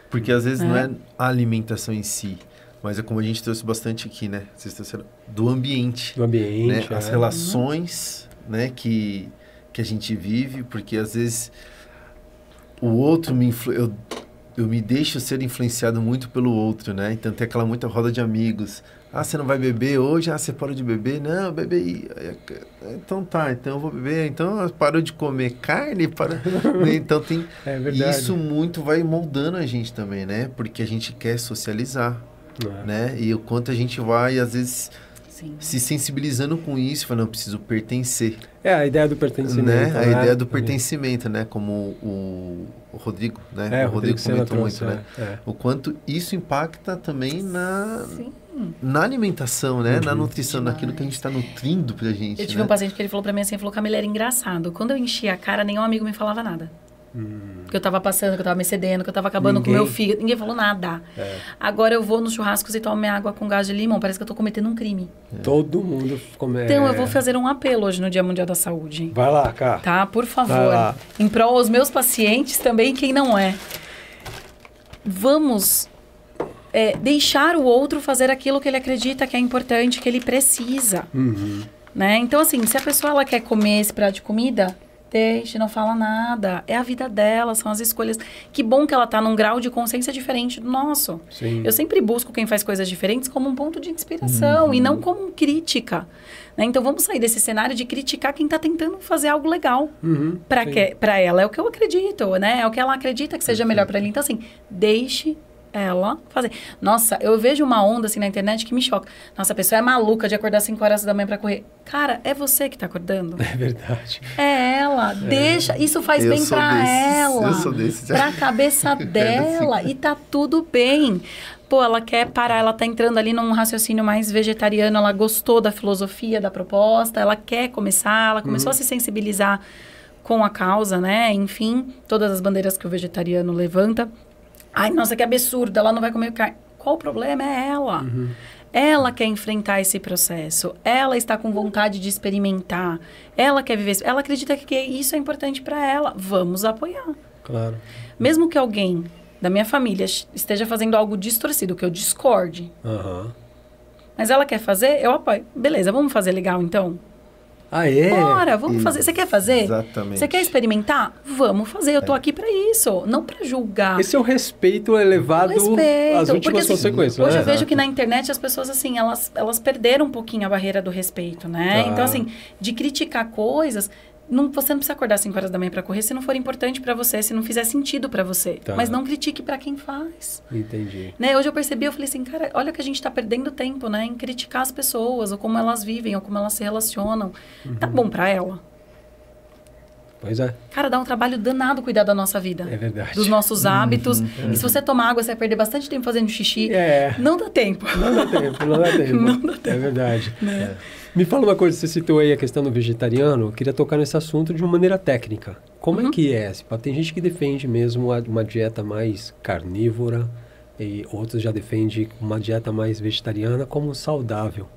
Porque às vezes não é a alimentação em si, mas é como a gente trouxe bastante aqui, né? Vocês trouxeram do ambiente. Do ambiente, Né? As relações, né? Que a gente vive, porque às vezes o outro eu me deixo ser influenciado muito pelo outro, né? Então tem aquela muita roda de amigos. Ah, você não vai beber hoje? Ah, você parou de beber? Não, bebe aí. Então tá, então eu vou beber. Então parou de comer carne? Então tem... É verdade. Isso muito vai moldando a gente também, né? Porque a gente quer socializar, né? E o quanto a gente vai, às vezes... Sim. Se sensibilizando com isso, falando, eu preciso pertencer. É a ideia do pertencimento. Né? A né? ideia do pertencimento, né? Como o Rodrigo, né? O Rodrigo comentou trouxe, muito, né? O quanto isso impacta também na alimentação, né? Na nutrição, naquilo que a gente está nutrindo pra gente. Eu tive um paciente que ele falou pra mim assim, falou, Camila, era engraçado. Quando eu enchia a cara, nenhum amigo me falava nada. Que eu tava passando, que eu tava me excedendo, que eu tava acabando com o meu fígado. Ninguém falou nada. Agora eu vou nos churrascos e tomo minha água com gás de limão. Parece que eu tô cometendo um crime. Todo mundo começa. Então eu vou fazer um apelo hoje no Dia Mundial da Saúde. Vai lá, cá. Tá? Por Vai favor. lá. Em prol aos meus pacientes também, quem não é. Vamos deixar o outro fazer aquilo que ele acredita que é importante, que ele precisa. Né? Então, assim, se a pessoa ela quer comer esse prato de comida, deixe, não fala nada. É a vida dela, são as escolhas. Que bom que ela tá num grau de consciência diferente do nosso. Sim. Eu sempre busco quem faz coisas diferentes como um ponto de inspiração e não como crítica. Né? Então, vamos sair desse cenário de criticar quem tá tentando fazer algo legal. Pra ela. É o que eu acredito, né? É o que ela acredita que seja melhor pra ela. Então, assim, deixe ela fazer. Nossa, eu vejo uma onda assim na internet que me choca. Nossa, a pessoa é maluca de acordar 5 horas da manhã pra correr. Cara, é você que tá acordando. É verdade. É ela. Deixa. Isso faz bem pra ela. Eu sou desse. Pra cabeça dela. E tá tudo bem. Pô, ela quer parar, ela tá entrando ali num raciocínio mais vegetariano, ela gostou da filosofia, da proposta, ela quer começar, ela começou a se sensibilizar com a causa, né? Enfim, todas as bandeiras que o vegetariano levanta. Ai, nossa, que absurdo, ela não vai comer carne. Qual o problema? É ela. Ela quer enfrentar esse processo. Ela está com vontade de experimentar. Ela quer viver isso. Ela acredita que isso é importante para ela. Vamos apoiar. Claro. Mesmo que alguém da minha família esteja fazendo algo distorcido, que eu discorde. Mas ela quer fazer, eu apoio. Beleza, vamos fazer legal então? Ah, é? Bora, vamos fazer. Você quer fazer? Exatamente. Você quer experimentar? Vamos fazer. Eu tô aqui para isso, não para julgar. Esse é o respeito elevado às últimas consequências. Hoje né? eu vejo que na internet as pessoas, assim, elas perderam um pouquinho a barreira do respeito, né? Tá. Então, assim, de criticar coisas... você não precisa acordar 5 horas da manhã para correr se não for importante para você, se não fizer sentido para você. Tá. Mas não critique para quem faz. Entendi. Né? Hoje eu percebi, eu falei assim, cara, olha que a gente tá perdendo tempo, né? Em criticar as pessoas, ou como elas vivem, ou como elas se relacionam. Tá bom para ela? Pois é. Cara, dá um trabalho danado cuidar da nossa vida. É verdade. Dos nossos hábitos. E se você tomar água, você vai perder bastante tempo fazendo xixi. Não dá tempo. Não dá tempo. Não dá tempo. É verdade. Me fala uma coisa, você citou aí a questão do vegetariano, eu queria tocar nesse assunto de uma maneira técnica. Como é que é? Tem gente que defende mesmo uma dieta mais carnívora e outros já defendem uma dieta mais vegetariana como saudável.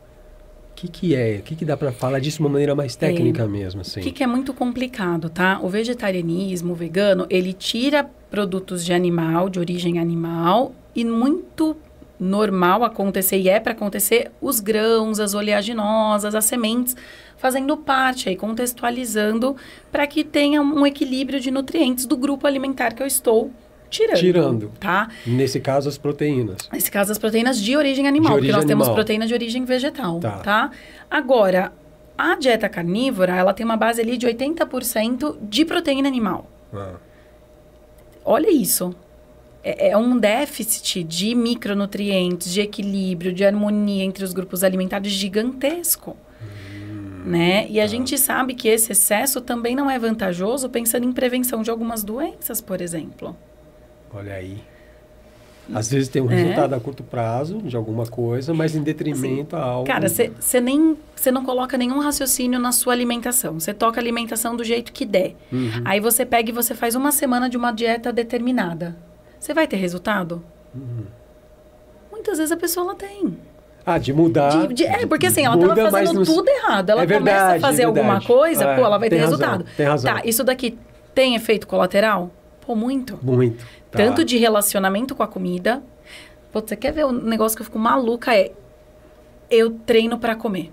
O que é? O que dá para falar disso de uma maneira mais técnica mesmo? Assim? O que é muito complicado, tá? O vegetarianismo, o vegano, ele tira produtos de animal, de origem animal, e muito normal acontecer, e é para acontecer, os grãos, as oleaginosas, as sementes, fazendo parte aí, contextualizando, para que tenha um equilíbrio de nutrientes do grupo alimentar que eu estou tirando. Tá? Nesse caso, as proteínas. Nesse caso, as proteínas de origem animal, porque nós temos proteínas de origem vegetal, tá? Agora, a dieta carnívora, ela tem uma base ali de 80% de proteína animal. Olha isso. É um déficit de micronutrientes, de equilíbrio, de harmonia entre os grupos alimentares gigantesco. Né? E a gente sabe que esse excesso também não é vantajoso pensando em prevenção de algumas doenças, por exemplo. Olha aí. Às vezes tem um resultado a curto prazo de alguma coisa, mas em detrimento a algo... Cara, você não coloca nenhum raciocínio na sua alimentação. Você toca a alimentação do jeito que der. Aí você pega e você faz uma semana de uma dieta determinada. Você vai ter resultado? Muitas vezes a pessoa ela tem. De mudar. Porque assim, ela estava fazendo tudo errado. Ela começa a fazer alguma coisa, ela vai ter resultado. Tem razão. Tá, isso daqui tem efeito colateral? Pô, muito. Muito. Tá. Tanto de relacionamento com a comida. Pô, você quer ver um negócio que eu fico maluca? Eu treino pra comer.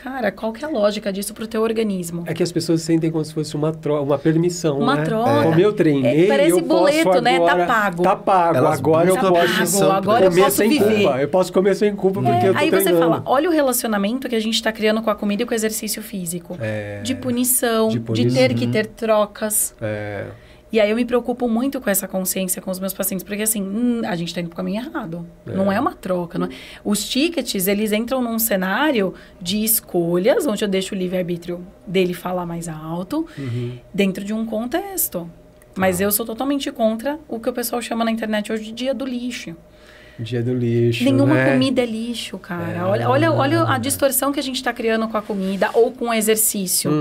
Cara, qual que é a lógica disso pro teu organismo? É que as pessoas sentem como se fosse uma permissão, uma troca. Como eu treinei, parece eu boleto, posso né? agora... Tá pago. Tá pago. Agora eu posso comer sem culpa. Eu posso comer sem culpa porque eu tô aí treinando. Você fala, olha o relacionamento que a gente tá criando com a comida e com o exercício físico. De punição, de ter que ter trocas. E aí eu me preocupo muito com essa consciência com os meus pacientes, porque assim, a gente tá indo pro caminho errado. Não é uma troca. Não é... Os tickets, eles entram num cenário de escolhas, onde eu deixo o livre-arbítrio dele falar mais alto, dentro de um contexto. Mas eu sou totalmente contra o que o pessoal chama na internet hoje de dia do lixo. Dia do lixo, Nenhuma comida é lixo, cara. Olha a distorção que a gente está criando com a comida ou com o exercício.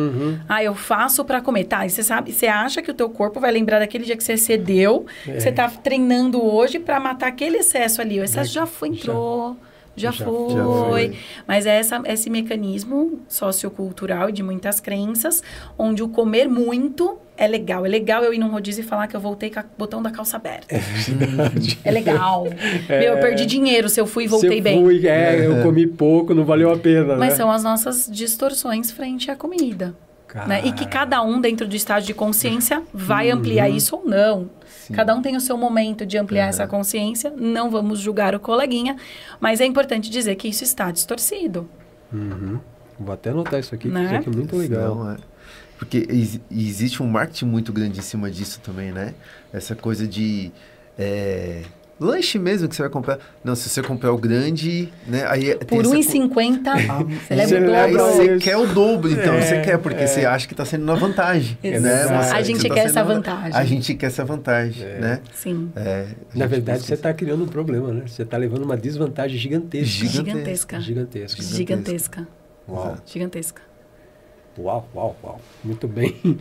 Eu faço para comer. Tá, e você acha que o teu corpo vai lembrar daquele dia que você cedeu, que você tá treinando hoje para matar aquele excesso ali. O excesso já entrou. Já foi. Mas é esse mecanismo sociocultural e de muitas crenças, onde o comer muito é legal. É legal eu ir num rodízio e falar que eu voltei com o botão da calça aberta. É legal. Eu perdi dinheiro se eu fui e voltei bem. Eu comi pouco, não valeu a pena, Mas são as nossas distorções frente à comida. Né? E que cada um, dentro do estágio de consciência, vai ampliar isso ou não. Sim. Cada um tem o seu momento de ampliar essa consciência. Não vamos julgar o coleguinha. Mas é importante dizer que isso está distorcido. Vou até anotar isso aqui, porque isso aqui é muito legal. Porque existe um marketing muito grande em cima disso também, né? Essa coisa de... lanche mesmo que você vai comprar. Não, se você comprar o grande, né? Aí por R$1,50, você leva o dobro. Aí você quer o dobro, então. Você quer, porque você acha que está sendo uma vantagem. Né? A gente quer essa vantagem. A gente quer essa vantagem, né? Sim. Na verdade, você está criando um problema, né? Você está levando uma desvantagem gigantesca. Gigantesca. Uau. Gigantesca. Uau. Muito bem.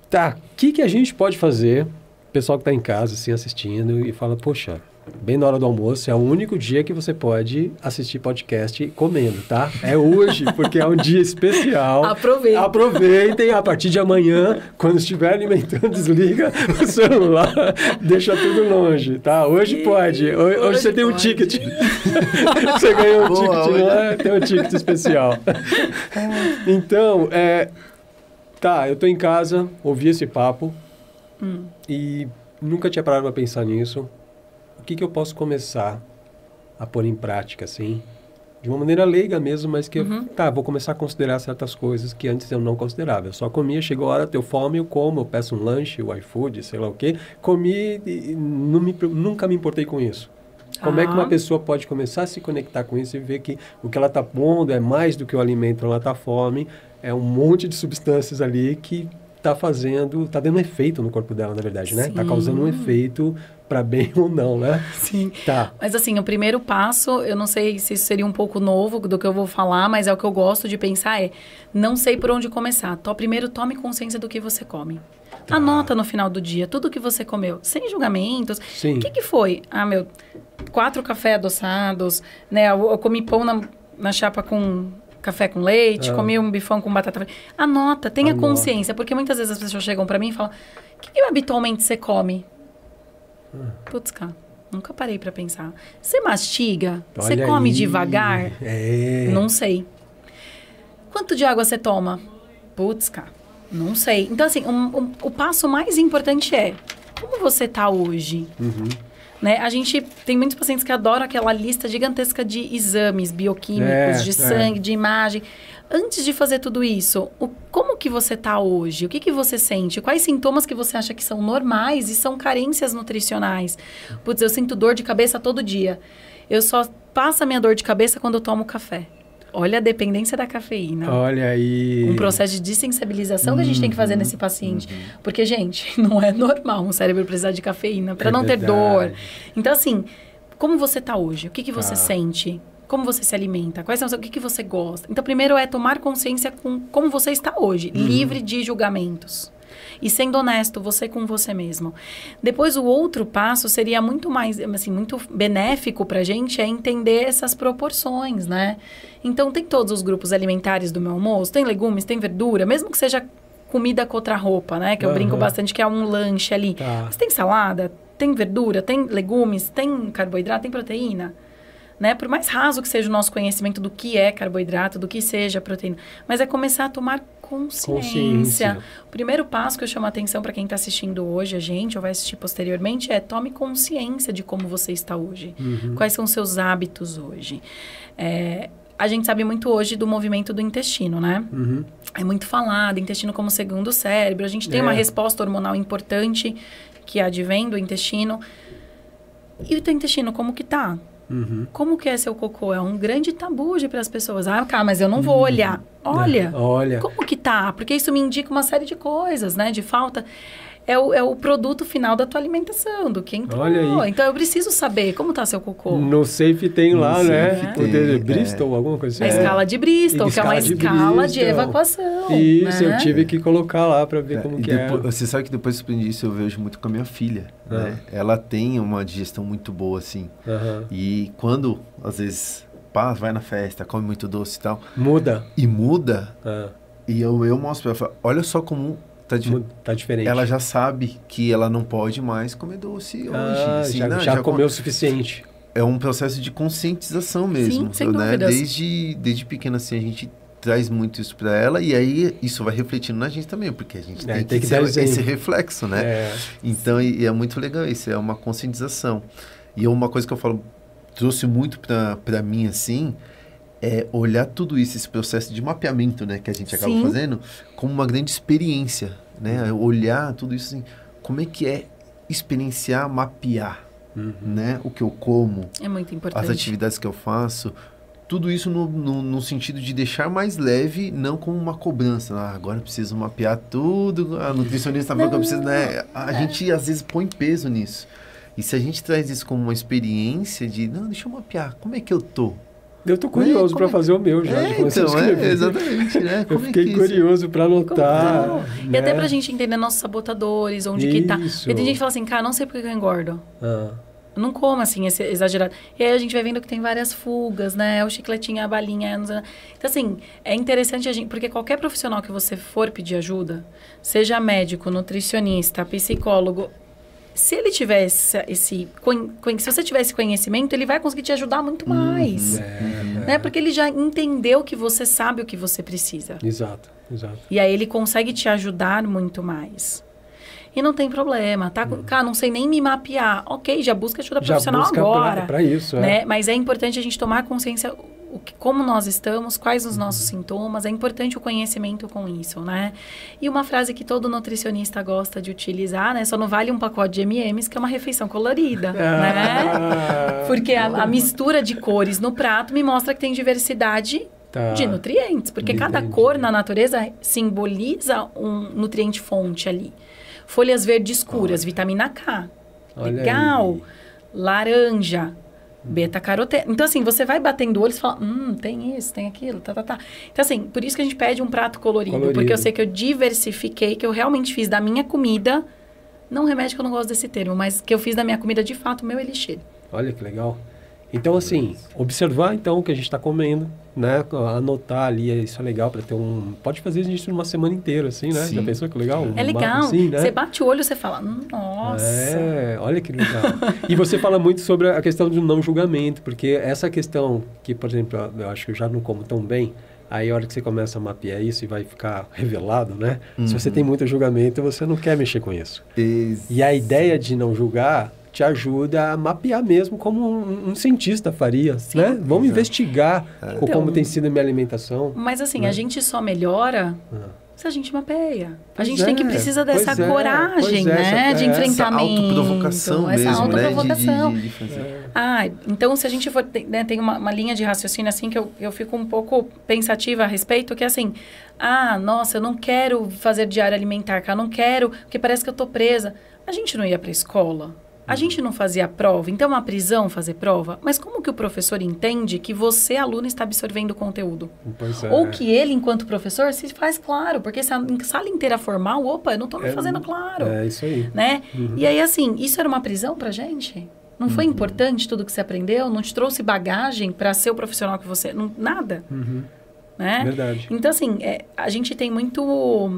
Tá, o que a gente pode fazer... pessoal que está em casa, assim, assistindo e fala, poxa, bem na hora do almoço, é o único dia que você pode assistir podcast comendo, tá? É hoje, porque é um dia especial. Aproveitem, a partir de amanhã, quando estiver alimentando, desliga o celular, deixa tudo longe, tá? Hoje pode. Hoje você tem um ticket. Você ganhou um ticket, não é? Tem um ticket especial. Então, tá, eu tô em casa, ouvi esse papo, e nunca tinha parado para pensar nisso. O que eu posso começar a pôr em prática, assim? De uma maneira leiga mesmo, mas que vou começar a considerar certas coisas que antes eu não considerava. Eu só comia, chegou a hora, tenho fome, eu como, eu peço um lanche, o iFood, sei lá o quê. Comi e nunca me importei com isso. Como é que uma pessoa pode começar a se conectar com isso e ver que o que ela está pondo é mais do que o alimento, ela está fome, é um monte de substâncias ali que está dando efeito no corpo dela, na verdade, né? Está causando um efeito para bem ou não, né? Sim. Tá. Mas assim, o primeiro passo, eu não sei se isso seria um pouco novo do que eu vou falar, mas é o que eu gosto de pensar não sei por onde começar. Primeiro, tome consciência do que você come. Tá. Anota no final do dia tudo que você comeu, sem julgamentos. Sim. O que foi? 4 cafés adoçados, né? Eu comi pão na chapa com... café com leite, comi um bifão com batata frita. Anota, tenha consciência, porque muitas vezes as pessoas chegam pra mim e falam, o que habitualmente você come? Putz, cara, nunca parei pra pensar. Você mastiga? Você come devagar? Não sei. Quanto de água você toma? Putz, cara, não sei. Então, assim, o passo mais importante é, como você tá hoje? Né? A gente tem muitos pacientes que adoram aquela lista gigantesca de exames bioquímicos, de sangue, de imagem. Antes de fazer tudo isso, como que você está hoje? O que você sente? Quais sintomas que você acha que são normais e são carências nutricionais? Putz, eu sinto dor de cabeça todo dia. Eu só passo a minha dor de cabeça quando eu tomo café. Olha a dependência da cafeína. Olha aí. Um processo de dessensibilização que a gente tem que fazer nesse paciente. Porque, gente, não é normal um cérebro precisar de cafeína para não ter dor. Então, assim, como você está hoje? O que você sente? Como você se alimenta? O que você gosta? Então, primeiro é tomar consciência com como você está hoje. Livre de julgamentos. E sendo honesto, você com você mesmo. Depois, o outro passo seria muito mais, assim, muito benéfico pra gente, é entender essas proporções, né? Então, tem todos os grupos alimentares do meu almoço, tem legumes, tem verdura, mesmo que seja comida com outra roupa, né? Que eu brinco bastante, que é um lanche ali. Mas tem salada, tem verdura, tem legumes, tem carboidrato, tem proteína. Né? Por mais raso que seja o nosso conhecimento do que é carboidrato, do que seja proteína. Mas é começar a tomar consciência. O primeiro passo que eu chamo a atenção para quem está assistindo hoje, a gente, ou vai assistir posteriormente, é tome consciência de como você está hoje. Quais são os seus hábitos hoje. A gente sabe muito hoje do movimento do intestino, né? É muito falado, intestino como segundo cérebro. A gente tem uma resposta hormonal importante que advém do intestino. E o teu intestino, como que tá? Como que é seu cocô? É um grande tabu hoje para as pessoas. Cara, mas eu não vou olhar. Olha. Como que tá? Porque isso me indica uma série de coisas, né? De falta. É o produto final da tua alimentação, do que entrou. Olha aí. Então, eu preciso saber como tá seu cocô. No Safe tem lá, né? O Bristol, alguma coisa assim. A escala de Bristol, que é uma escala de evacuação. Isso, né? Eu tive que colocar lá para ver como que depois, você sabe que depois disso eu vejo muito com a minha filha. Né? Ela tem uma digestão muito boa, assim. E quando, às vezes, vai na festa, come muito doce e tal. Muda. E eu mostro pra ela, olha só como... Tá diferente. Ela já sabe que ela não pode mais comer doce hoje. Assim, já comeu o suficiente. É um processo de conscientização mesmo. Sim, sem dúvidas. Desde pequena, assim, a gente traz muito isso para ela e aí isso vai refletindo na gente também, porque a gente tem que ter esse reflexo, né? Então, e é muito legal isso, é uma conscientização. E uma coisa que eu falo, trouxe muito para mim, assim, é olhar tudo isso, esse processo de mapeamento, né, que a gente acaba fazendo, como uma grande experiência, né? Olhar tudo isso assim, como é que é experienciar, mapear, né? O que eu como, É muito importante. as atividades que eu faço, tudo isso no sentido de deixar mais leve, não como uma cobrança. Ah, agora eu preciso mapear tudo, a nutricionista falou que eu preciso, né? A gente às vezes põe peso nisso. E se a gente traz isso como uma experiência de, não, deixa eu mapear, como é que eu tô? Eu tô curioso para fazer o meu já. Então, exatamente, né? Eu fiquei curioso para anotar. E até pra gente entender nossos sabotadores, onde que tá. Porque tem gente que fala assim, cara, não sei porque eu engordo. Eu não como assim, esse exagerado. E aí a gente vai vendo que tem várias fugas, né? O chicletinho, a balinha. Então, assim, é interessante a gente... Porque qualquer profissional que você for pedir ajuda, seja médico, nutricionista, psicólogo... Se ele tiver se você tiver esse conhecimento, ele vai conseguir te ajudar muito mais. Né? Porque ele já entendeu que você sabe o que você precisa. Exato. E aí ele consegue te ajudar muito mais. E não tem problema, tá? Cara, não sei nem me mapear. Ok, já busca ajuda profissional agora. Para isso, né? Mas é importante a gente tomar consciência como nós estamos, quais os nossos sintomas. É importante o conhecimento com isso, né? E uma frase que todo nutricionista gosta de utilizar, né? Só não vale um pacote de M&M's, que é uma refeição colorida, né? Porque a mistura de cores no prato me mostra que tem diversidade de nutrientes. Porque cada cor na natureza simboliza um nutriente-fonte ali. Folhas verdes escuras, vitamina K. Legal. Laranja, beta-caroteno. Então, assim, você vai batendo o olho e fala, tem isso, tem aquilo, tá. Então, assim, por isso que a gente pede um prato colorido. Porque eu sei que eu diversifiquei, que eu realmente fiz da minha comida, não remédio que eu não gosto desse termo, mas que eu fiz da minha comida, de fato, o meu elixir. Olha que legal. Então, assim, observar, então, o que a gente está comendo, né? Anotar ali, isso é legal para ter um... Pode fazer isso numa semana inteira, assim, né? Sim. Já pensou que legal? É legal. Assim, né? Você bate o olho e você fala, nossa. Olha que legal. E você fala muito sobre a questão do não julgamento, porque essa questão que, por exemplo, eu acho que eu já não como tão bem, aí a hora que você começa a mapear isso e vai ficar revelado, né? Se você tem muito julgamento, você não quer mexer com isso. E a ideia de não julgar te ajuda a mapear mesmo como um cientista faria, né? Vamos investigar como tem sido a minha alimentação. Mas assim, a gente só melhora se a gente mapeia. A gente precisa dessa coragem, né? De enfrentamento. Essa autoprovocação mesmo, autoprovocação. Né? De fazer. Então se a gente for... Né, tem uma linha de raciocínio assim que eu fico um pouco pensativa a respeito, que é assim... nossa, eu não quero fazer diário alimentar, cara. Eu não quero, porque parece que eu tô presa. A gente não ia pra escola. A gente não fazia prova, então é uma prisão fazer prova. Mas como que o professor entende que você, aluno, está absorvendo o conteúdo? Ou que ele, enquanto professor, se faz claro. Porque se a sala inteira formal, eu não estou me fazendo claro. É isso aí. Né? E aí, assim, isso era uma prisão pra gente? Não foi importante tudo que você aprendeu? Não te trouxe bagagem para ser o profissional que você... nada. Né? Verdade. Então, assim, a gente tem muito...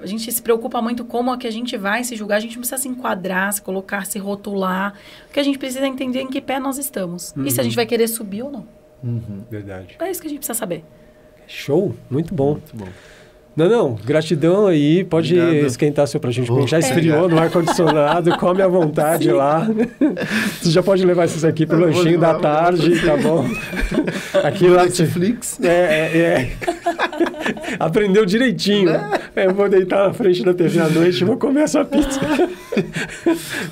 A gente se preocupa muito como é que a gente vai se julgar. A gente não precisa se enquadrar, se colocar, se rotular. O que a gente precisa é entender em que pé nós estamos. E se a gente vai querer subir ou não. Verdade. É isso que a gente precisa saber. Show, muito bom. Muito bom. Não, gratidão aí, pode esquentar seu pra gente. Já esfriou no ar-condicionado, come à vontade lá. Você já pode levar esses aqui pro lanchinho da tarde, tá bom? Aqui lá... Netflix. Aprendeu direitinho. Eu vou deitar na frente da TV à noite e vou comer essa pizza.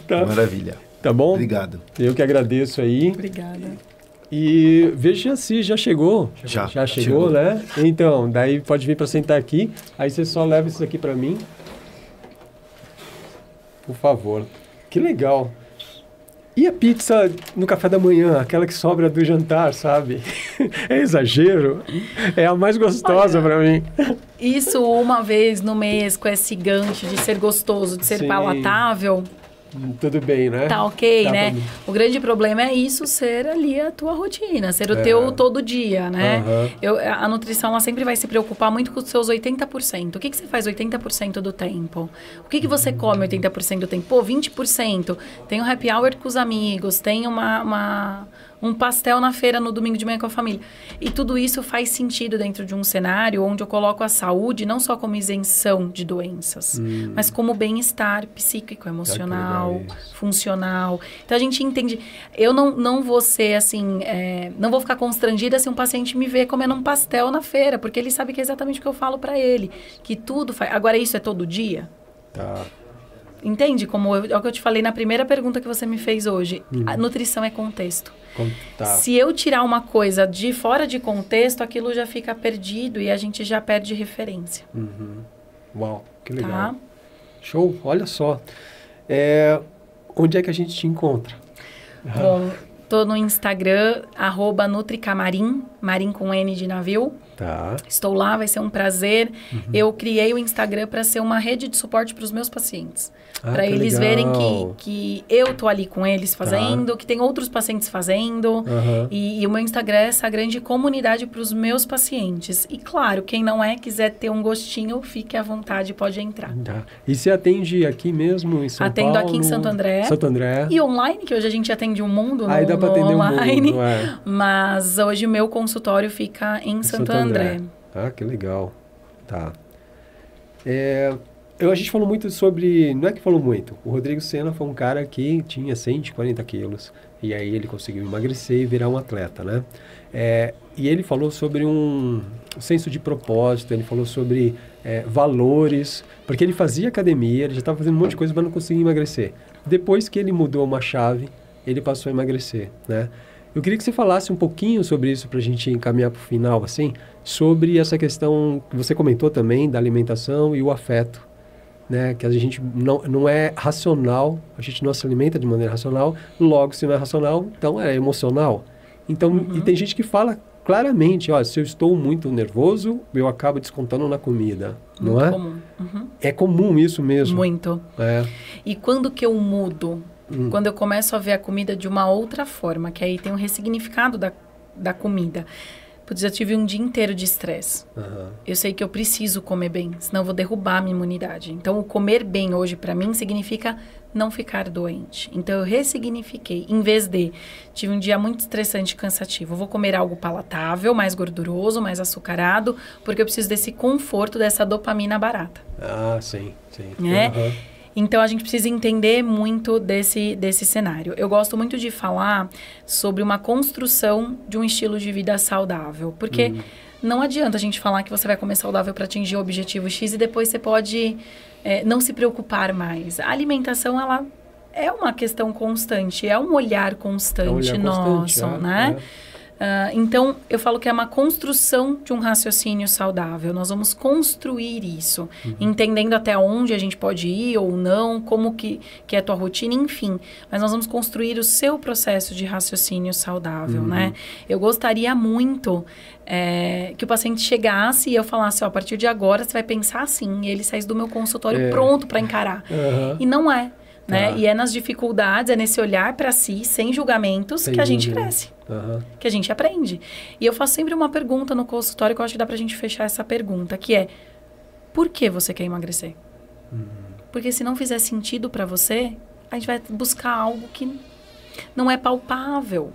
Tá? Maravilha. Tá bom? Obrigado. Eu que agradeço aí. Obrigada. E veja se já chegou. Já chegou, né? Então, daí pode vir para sentar aqui. Aí você só leva isso aqui para mim. Por favor. Que legal. E a pizza no café da manhã, aquela que sobra do jantar, sabe? É exagero. É a mais gostosa para mim. Isso uma vez no mês, com esse gancho de ser gostoso, de ser palatável... Tudo bem, né? Tá ok, né? O grande problema é isso ser ali a tua rotina, ser o teu todo dia, né? A nutrição, ela sempre vai se preocupar muito com os seus 80%. O que você faz 80% do tempo? O que você come 80% do tempo? 20%. Tem um happy hour com os amigos, tem um pastel na feira no domingo de manhã com a família. E tudo isso faz sentido dentro de um cenário onde eu coloco a saúde não só como isenção de doenças, mas como bem-estar psíquico, emocional, funcional. Então, a gente entende... Eu não vou ser, assim... não vou ficar constrangida se um paciente me vê comendo um pastel na feira, porque ele sabe que é exatamente o que eu falo para ele. Que tudo faz... Agora, isso é todo dia? Tá. Entende? É o que eu te falei na primeira pergunta que você me fez hoje. A nutrição é contexto. Tá. Se eu tirar uma coisa de fora de contexto, aquilo já fica perdido e a gente já perde referência. Uau, que legal. Tá? Show, olha só. Onde é que a gente te encontra? Bom, tô no Instagram, @nutricamarim, marim com N de navio. Tá. Estou lá, vai ser um prazer. Eu criei o Instagram para ser uma rede de suporte para os meus pacientes. Para eles verem que eu tô ali com eles fazendo, que tem outros pacientes fazendo. E o meu Instagram é essa grande comunidade para os meus pacientes. E claro, quem não quiser ter um gostinho, fique à vontade, pode entrar. Tá. E você atende aqui mesmo em São Paulo? Atendo aqui em Santo André. Santo André. E online, que hoje a gente atende o mundo Aí dá para atender online. o mundo, Mas hoje o meu consultório fica em Santo André. Ah, que legal. Tá. A gente falou muito sobre... Não é que falou muito. O Rodrigo Senna foi um cara que tinha 140 quilos. E aí ele conseguiu emagrecer e virar um atleta, né? E ele falou sobre um senso de propósito. Ele falou sobre valores. Porque ele fazia academia, ele já estava fazendo um monte de coisa, mas não conseguia emagrecer. Depois que ele mudou uma chave, ele passou a emagrecer, né? Eu queria que você falasse um pouquinho sobre isso para a gente encaminhar para o final, assim, sobre essa questão que você comentou também da alimentação e o afeto, né? Que a gente não é racional, a gente não se alimenta de maneira racional, logo se não é racional, então é emocional. Então, e tem gente que fala claramente, ó, se eu estou muito nervoso, eu acabo descontando na comida, não é? Comum. É comum isso mesmo. Muito. E quando que eu mudo? Quando eu começo a ver a comida de uma outra forma, que aí tem um ressignificado da comida. Putz, eu tive um dia inteiro de estresse. Eu sei que eu preciso comer bem, senão eu vou derrubar a minha imunidade. Então, o comer bem hoje, para mim, significa não ficar doente. Então, eu ressignifiquei. Em vez de, tive um dia muito estressante e cansativo, eu vou comer algo palatável, mais gorduroso, mais açucarado, porque eu preciso desse conforto, dessa dopamina barata. Ah, sim. Então, a gente precisa entender muito desse cenário. Eu gosto muito de falar sobre uma construção de um estilo de vida saudável. Porque não adianta a gente falar que você vai comer saudável para atingir o objetivo X e depois você pode não se preocupar mais. A alimentação, ela é uma questão constante, é um olhar constante nosso, né? Então, eu falo que é uma construção de um raciocínio saudável. Nós vamos construir isso, entendendo até onde a gente pode ir ou não, como que é a tua rotina, enfim. Mas nós vamos construir o seu processo de raciocínio saudável, né? Eu gostaria muito que o paciente chegasse e eu falasse, ó, a partir de agora você vai pensar assim, e ele saísse do meu consultório pronto para encarar. E não é. Né? E é nas dificuldades, é nesse olhar para si, sem julgamentos, que a gente cresce, que a gente aprende. E eu faço sempre uma pergunta no consultório que eu acho que dá pra gente fechar essa pergunta, que é, por que você quer emagrecer? Porque se não fizer sentido para você, a gente vai buscar algo que não é palpável.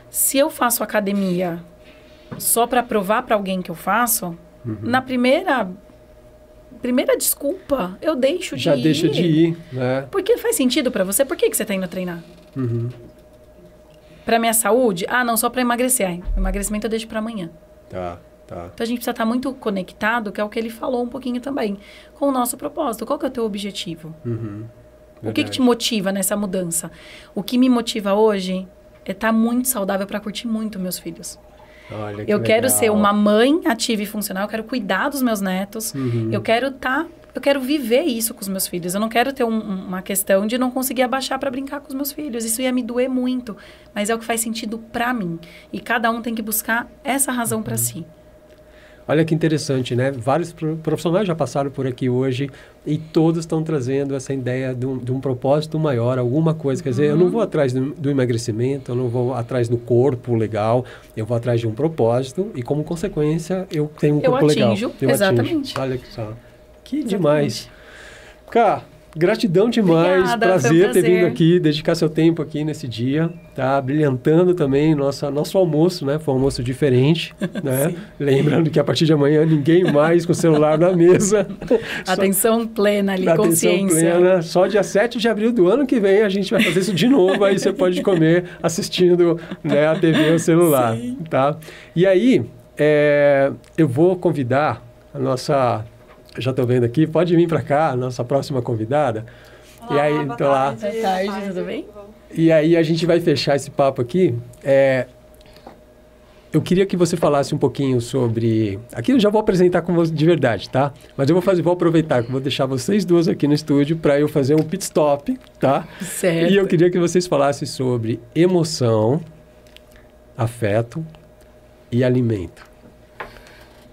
Se eu faço academia só para provar para alguém que eu faço, na primeira desculpa, eu deixo de ir. Já deixa de ir, né? Porque faz sentido pra você? Por que você tá indo treinar? Pra minha saúde? Ah, não, só pra emagrecer. Emagrecimento eu deixo pra amanhã. Tá. Então a gente precisa estar muito conectado, que é o que ele falou um pouquinho também, com o nosso propósito. Qual que é o teu objetivo? O que te motiva nessa mudança? O que me motiva hoje é estar muito saudável pra curtir muito meus filhos. Olha, eu quero ser uma mãe ativa e funcional, eu quero cuidar dos meus netos, eu quero viver isso com os meus filhos. Eu não quero ter uma questão de não conseguir abaixar para brincar com os meus filhos. Isso ia me doer muito, mas é o que faz sentido para mim. E cada um tem que buscar essa razão para si. Olha que interessante, né? Vários profissionais já passaram por aqui hoje e todos estão trazendo essa ideia de um propósito maior, alguma coisa. Quer dizer, eu não vou atrás do emagrecimento, eu não vou atrás do corpo legal, eu vou atrás de um propósito e, como consequência, eu tenho um corpo legal. Eu atingo, exatamente. Olha que só. Que demais. Cá, Gratidão demais, Obrigada, prazer ter vindo aqui, dedicar seu tempo aqui nesse dia, tá? Brilhantando também nosso almoço, né? Foi um almoço diferente, né? Lembrando que a partir de amanhã ninguém mais com o celular na mesa. Atenção plena ali, consciência. Atenção plena. Só dia 7 de abril do ano que vem a gente vai fazer isso de novo, aí você pode comer assistindo, né, a TV ou o celular, sim, tá? E aí, eu vou convidar a nossa... Já estou vendo aqui, pode vir para cá, a nossa próxima convidada. Olá, e aí, tô lá. Boa tarde, tudo bem? E aí a gente vai fechar esse papo aqui. Eu queria que você falasse um pouquinho sobre... Aqui eu já vou apresentar com você de verdade, tá? Mas eu vou aproveitar que vou deixar vocês duas aqui no estúdio para eu fazer um pit stop, tá? Certo. E eu queria que vocês falassem sobre emoção, afeto e alimento.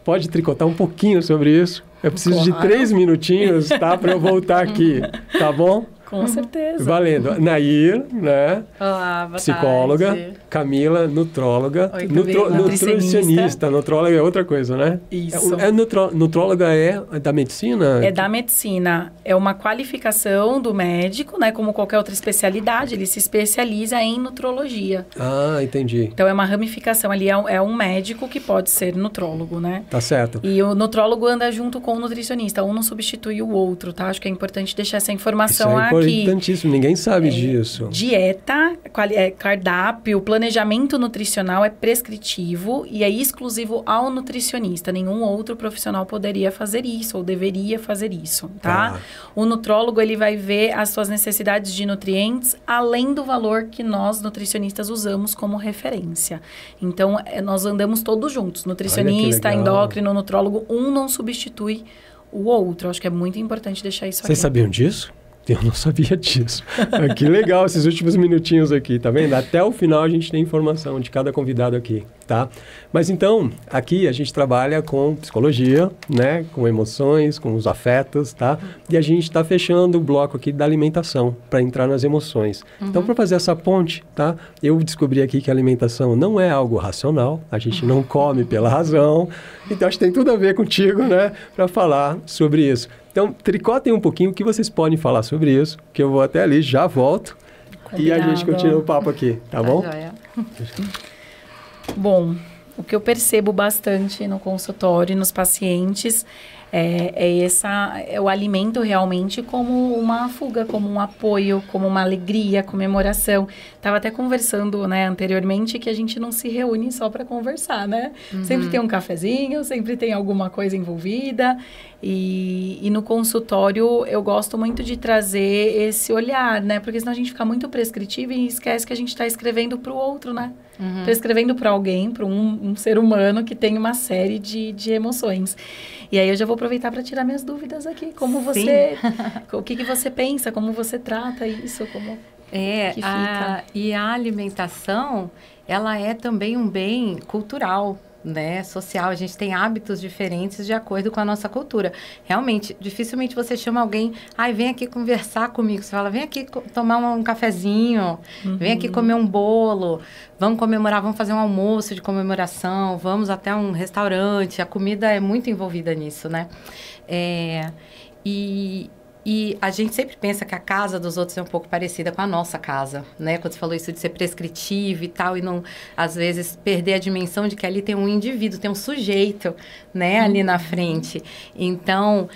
Pode tricotar um pouquinho sobre isso? Eu preciso de 3 minutinhos, tá? Para eu voltar aqui, tá bom? Com certeza. Valendo. Nair, né? Olá, boa psicóloga. tarde. Camila, nutróloga. Oi, Nutricionista. Nutróloga é outra coisa, né? Isso. Nutróloga é da medicina? É da medicina. É uma qualificação do médico, né? Como qualquer outra especialidade, ele se especializa em nutrologia. Ah, entendi. Então, é uma ramificação ali. É um médico que pode ser nutrólogo, né? Tá certo. E o nutrólogo anda junto com o nutricionista. Um não substitui o outro, tá? Acho que é importante deixar essa informação aqui. Importantíssimo, ninguém sabe disso. Dieta, cardápio, planejamento nutricional é prescritivo e é exclusivo ao nutricionista. Nenhum outro profissional poderia fazer isso ou deveria fazer isso, tá? O nutrólogo, ele vai ver as suas necessidades de nutrientes além do valor que nós, nutricionistas, usamos como referência. Então, nós andamos todos juntos. Nutricionista, endócrino, nutrólogo, um não substitui o outro. Acho que é muito importante deixar isso aqui. Vocês sabiam disso? Eu não sabia disso. Que legal esses últimos minutinhos aqui, tá vendo? Até o final a gente tem informação de cada convidado aqui, tá? Mas então, aqui a gente trabalha com psicologia, né? Com emoções, com os afetos, tá? E a gente está fechando o bloco aqui da alimentação, para entrar nas emoções. Então, para fazer essa ponte, tá? Eu descobri aqui que a alimentação não é algo racional, a gente não come pela razão. Então, acho que tem tudo a ver contigo, né? Para falar sobre isso. Então, tricotem um pouquinho o que vocês podem falar sobre isso, que eu vou até ali, já volto. Combinado. E a gente continua o papo aqui, tá bom? Joia. Bom, o que eu percebo bastante no consultório e nos pacientes é o alimento realmente como uma fuga, como um apoio, como uma alegria, comemoração. Estava até conversando, né, anteriormente que a gente não se reúne só para conversar, né? Sempre tem um cafezinho, sempre tem alguma coisa envolvida. E no consultório eu gosto muito de trazer esse olhar, né? Porque senão a gente fica muito prescritivo e esquece que a gente está escrevendo para o outro, né? Está escrevendo para alguém, para um ser humano que tem uma série de emoções. E aí eu já vou aproveitar para tirar minhas dúvidas aqui. Como você... o que você pensa? Como você trata isso? Como que fica? E a alimentação, ela é também um bem cultural, né, social. A gente tem hábitos diferentes de acordo com a nossa cultura. Realmente, dificilmente você chama alguém, vem aqui conversar comigo. Você fala, vem aqui tomar um cafezinho, vem aqui comer um bolo, vamos comemorar, vamos fazer um almoço de comemoração, vamos até um restaurante. A comida é muito envolvida nisso, né? E a gente sempre pensa que a casa dos outros é um pouco parecida com a nossa casa, né? Quando você falou isso de ser prescritivo e tal, e não, às vezes, perder a dimensão de que ali tem um indivíduo, tem um sujeito, né? Ali na frente. Então,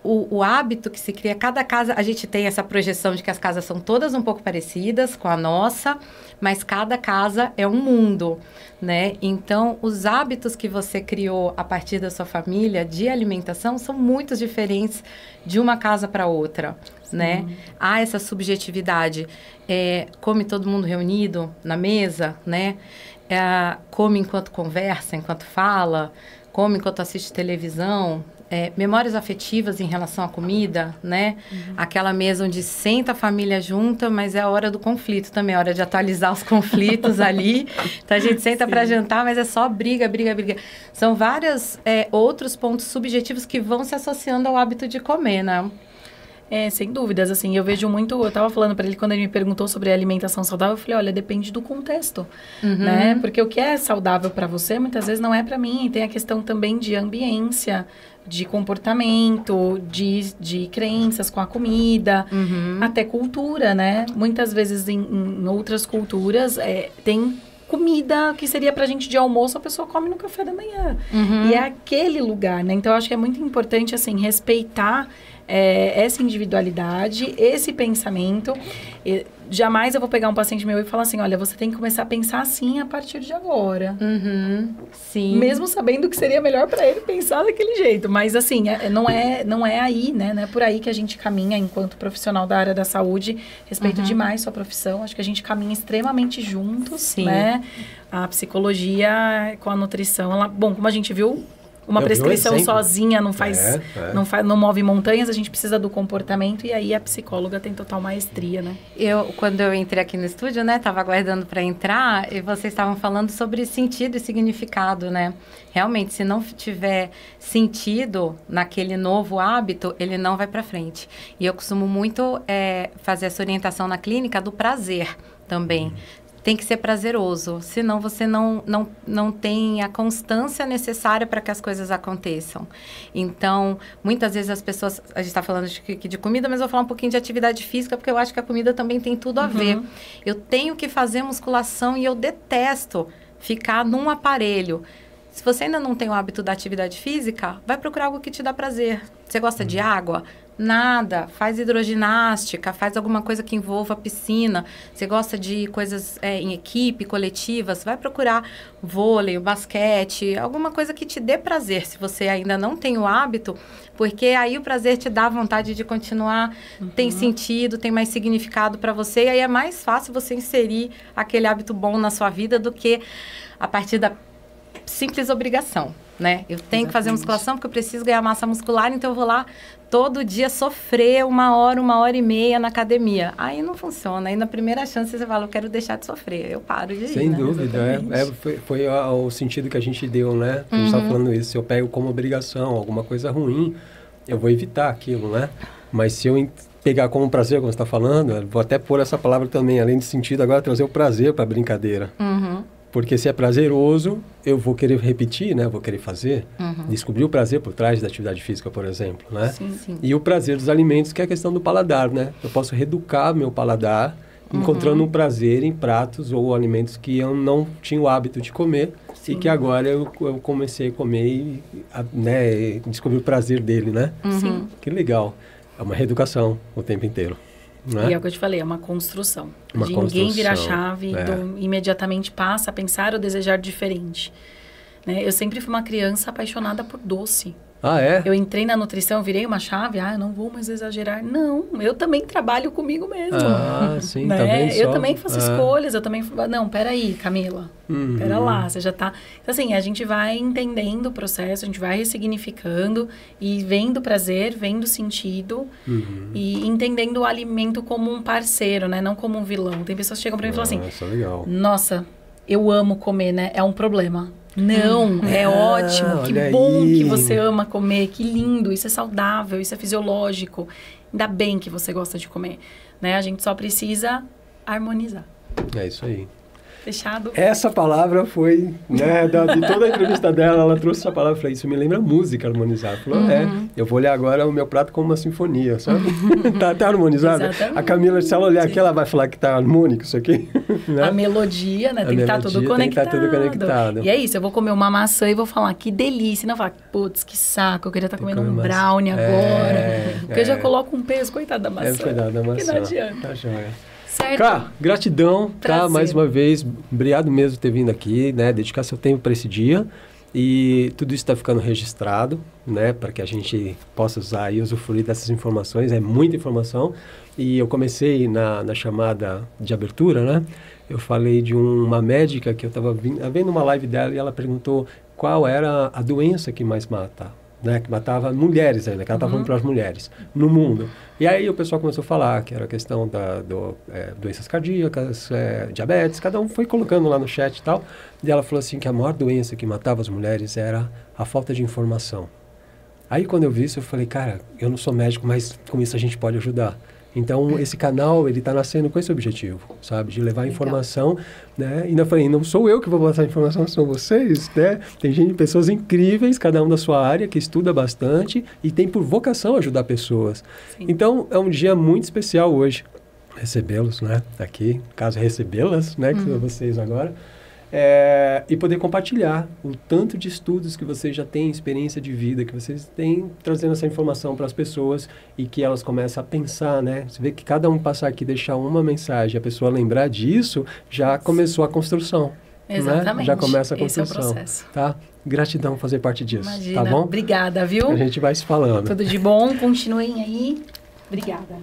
o hábito que se cria, cada casa, a gente tem essa projeção de que as casas são todas um pouco parecidas com a nossa, mas cada casa é um mundo, né? Então, os hábitos que você criou a partir da sua família de alimentação são muito diferentes de uma casa para outra, né? Há essa subjetividade. Come todo mundo reunido na mesa, né? Come enquanto conversa, enquanto fala, come enquanto assiste televisão. Memórias afetivas em relação à comida, né? Aquela mesa onde senta a família junta, mas é a hora do conflito também, é a hora de atualizar os conflitos ali. Então, a gente senta para jantar, mas é só briga, briga, briga. São vários outros pontos subjetivos que vão se associando ao hábito de comer, né? Sem dúvidas, assim, eu vejo muito, eu tava falando para ele quando ele me perguntou sobre alimentação saudável, eu falei, olha, depende do contexto, né? Porque o que é saudável para você, muitas vezes não é para mim, tem a questão também de ambiência, de comportamento, de crenças com a comida, até cultura, né? Muitas vezes em outras culturas tem comida que seria pra gente de almoço, a pessoa come no café da manhã. E é aquele lugar, né? Então, eu acho que é muito importante, assim, respeitar essa individualidade, esse pensamento. Jamais eu vou pegar um paciente meu e falar assim, olha, você tem que começar a pensar assim a partir de agora. Sim. Mesmo sabendo que seria melhor para ele pensar daquele jeito. Mas, assim, não é aí, né? Não é por aí que a gente caminha enquanto profissional da área da saúde. Respeito demais sua profissão. Acho que a gente caminha extremamente juntos, Sim. né? A psicologia com a nutrição. Bom, como a gente viu, uma prescrição sozinha não faz, não move montanhas, a gente precisa do comportamento e aí a psicóloga tem total maestria, né? Quando eu entrei aqui no estúdio, né, tava aguardando para entrar e vocês estavam falando sobre sentido e significado, né? Realmente, se não tiver sentido naquele novo hábito, ele não vai para frente. E eu costumo muito fazer essa orientação na clínica do prazer também. Tem que ser prazeroso, senão você não tem a constância necessária para que as coisas aconteçam. Então, muitas vezes as pessoas... A gente está falando de comida, mas eu vou falar um pouquinho de atividade física, porque eu acho que a comida também tem tudo a ver. Eu tenho que fazer musculação e eu detesto ficar num aparelho. Se você ainda não tem o hábito da atividade física, vai procurar algo que te dá prazer. Você gosta de água? Nada. Faz hidroginástica, faz alguma coisa que envolva piscina. Você gosta de coisas em equipe, coletivas? Vai procurar vôlei, basquete, alguma coisa que te dê prazer, se você ainda não tem o hábito, porque aí o prazer te dá vontade de continuar, tem sentido, tem mais significado para você, e aí é mais fácil você inserir aquele hábito bom na sua vida do que a partir da simples obrigação, né? Eu tenho que fazer musculação porque eu preciso ganhar massa muscular, então eu vou lá todo dia sofrer 1h e meia na academia. Aí não funciona. Aí na primeira chance você fala, eu quero deixar de sofrer. Eu paro de ir. Sem né? dúvida. Foi o sentido que a gente deu, né? A gente estava falando isso. Se eu pego como obrigação alguma coisa ruim, eu vou evitar aquilo, né? Mas se eu pegar como prazer, como você está falando, vou até pôr essa palavra também, além de sentido, agora trazer o prazer para a brincadeira. Porque se é prazeroso, eu vou querer repetir, né? Vou querer fazer. Descobrir o prazer por trás da atividade física, por exemplo, né? Sim. E o prazer dos alimentos, que é a questão do paladar, né? Eu posso reeducar meu paladar, encontrando um prazer em pratos ou alimentos que eu não tinha o hábito de comer. E que agora eu comecei a comer e descobri o prazer dele, né? Sim. Que legal. É uma reeducação o tempo inteiro. Né? E é o que eu te falei, é uma construção. Ninguém vira a chave, imediatamente passa a pensar ou desejar diferente. Né? Eu sempre fui uma criança apaixonada por doce. Ah, é? Eu entrei na nutrição, virei uma chave, eu não vou mais exagerar. Não, eu também trabalho comigo mesmo. Ah, sim, né? Tá bem só. Eu também faço escolhas, eu também... Não, peraí, Camila. Pera lá, você já tá... Então, assim, a gente vai entendendo o processo, a gente vai ressignificando e vendo prazer, vendo sentido e entendendo o alimento como um parceiro, né? Não como um vilão. Tem pessoas que chegam pra mim e falam assim... Legal. Nossa, eu amo comer, né? É um problema. Não, é ótimo, que bom que você ama comer, que lindo, isso é saudável, isso é fisiológico. Ainda bem que você gosta de comer, né? A gente só precisa harmonizar. É isso aí. Fechado? Essa palavra foi, né, de toda a entrevista dela, ela trouxe essa palavra, eu falei, isso me lembra música harmonizada. Falou, eu vou olhar agora o meu prato como uma sinfonia, sabe? tá harmonizado? Exatamente. A Camila, se ela olhar aqui, ela vai falar que tá harmônico isso aqui. Né? A melodia, né? Tem que estar tudo conectado. Tem que estar tudo conectado. E é isso, eu vou comer uma maçã e vou falar, que delícia. E não falar, putz, que saco, eu queria estar comendo um brownie agora. Porque eu já coloco um peso, coitado da maçã. Coitado da maçã. Que não adianta. Tá joia. Certo? Cá, gratidão, Prazer. tá? Mais uma vez, obrigado mesmo por ter vindo aqui, né? Dedicar seu tempo para esse dia. E tudo isso está ficando registrado, né? Para que a gente possa usar e usufruir dessas informações. É muita informação. E eu comecei na chamada de abertura, né? Eu falei de uma médica que eu estava vendo uma live dela e ela perguntou qual era a doença que mais mata. Né, que matava mulheres ainda, que ela estava falando para as mulheres no mundo. E aí o pessoal começou a falar que era a questão doenças cardíacas, diabetes, cada um foi colocando lá no chat e tal. E ela falou assim que a maior doença que matava as mulheres era a falta de informação. Aí, quando eu vi isso, eu falei, cara, eu não sou médico, mas com isso a gente pode ajudar. Então, esse canal, ele está nascendo com esse objetivo, sabe? De levar informação, né? E ainda falei, não sou eu que vou passar a informação, são vocês, né? Tem pessoas incríveis, cada um da sua área, que estuda bastante e tem por vocação ajudar pessoas. Sim. Então, é um dia muito especial hoje, recebê-los, né? Aqui, no caso, recebê-las, né? Que são vocês agora. E poder compartilhar o tanto de estudos que vocês já têm, experiência de vida que vocês têm, trazendo essa informação para as pessoas e que elas começam a pensar, né? Você vê que cada um passar aqui, deixar uma mensagem, a pessoa lembrar disso, já começou a construção. Exatamente. Né? Já começa a construção. Esse é o processo. Tá? Gratidão fazer parte disso. Imagina. Tá bom? Obrigada, viu? A gente vai se falando. Tudo de bom, continuem aí. Obrigada.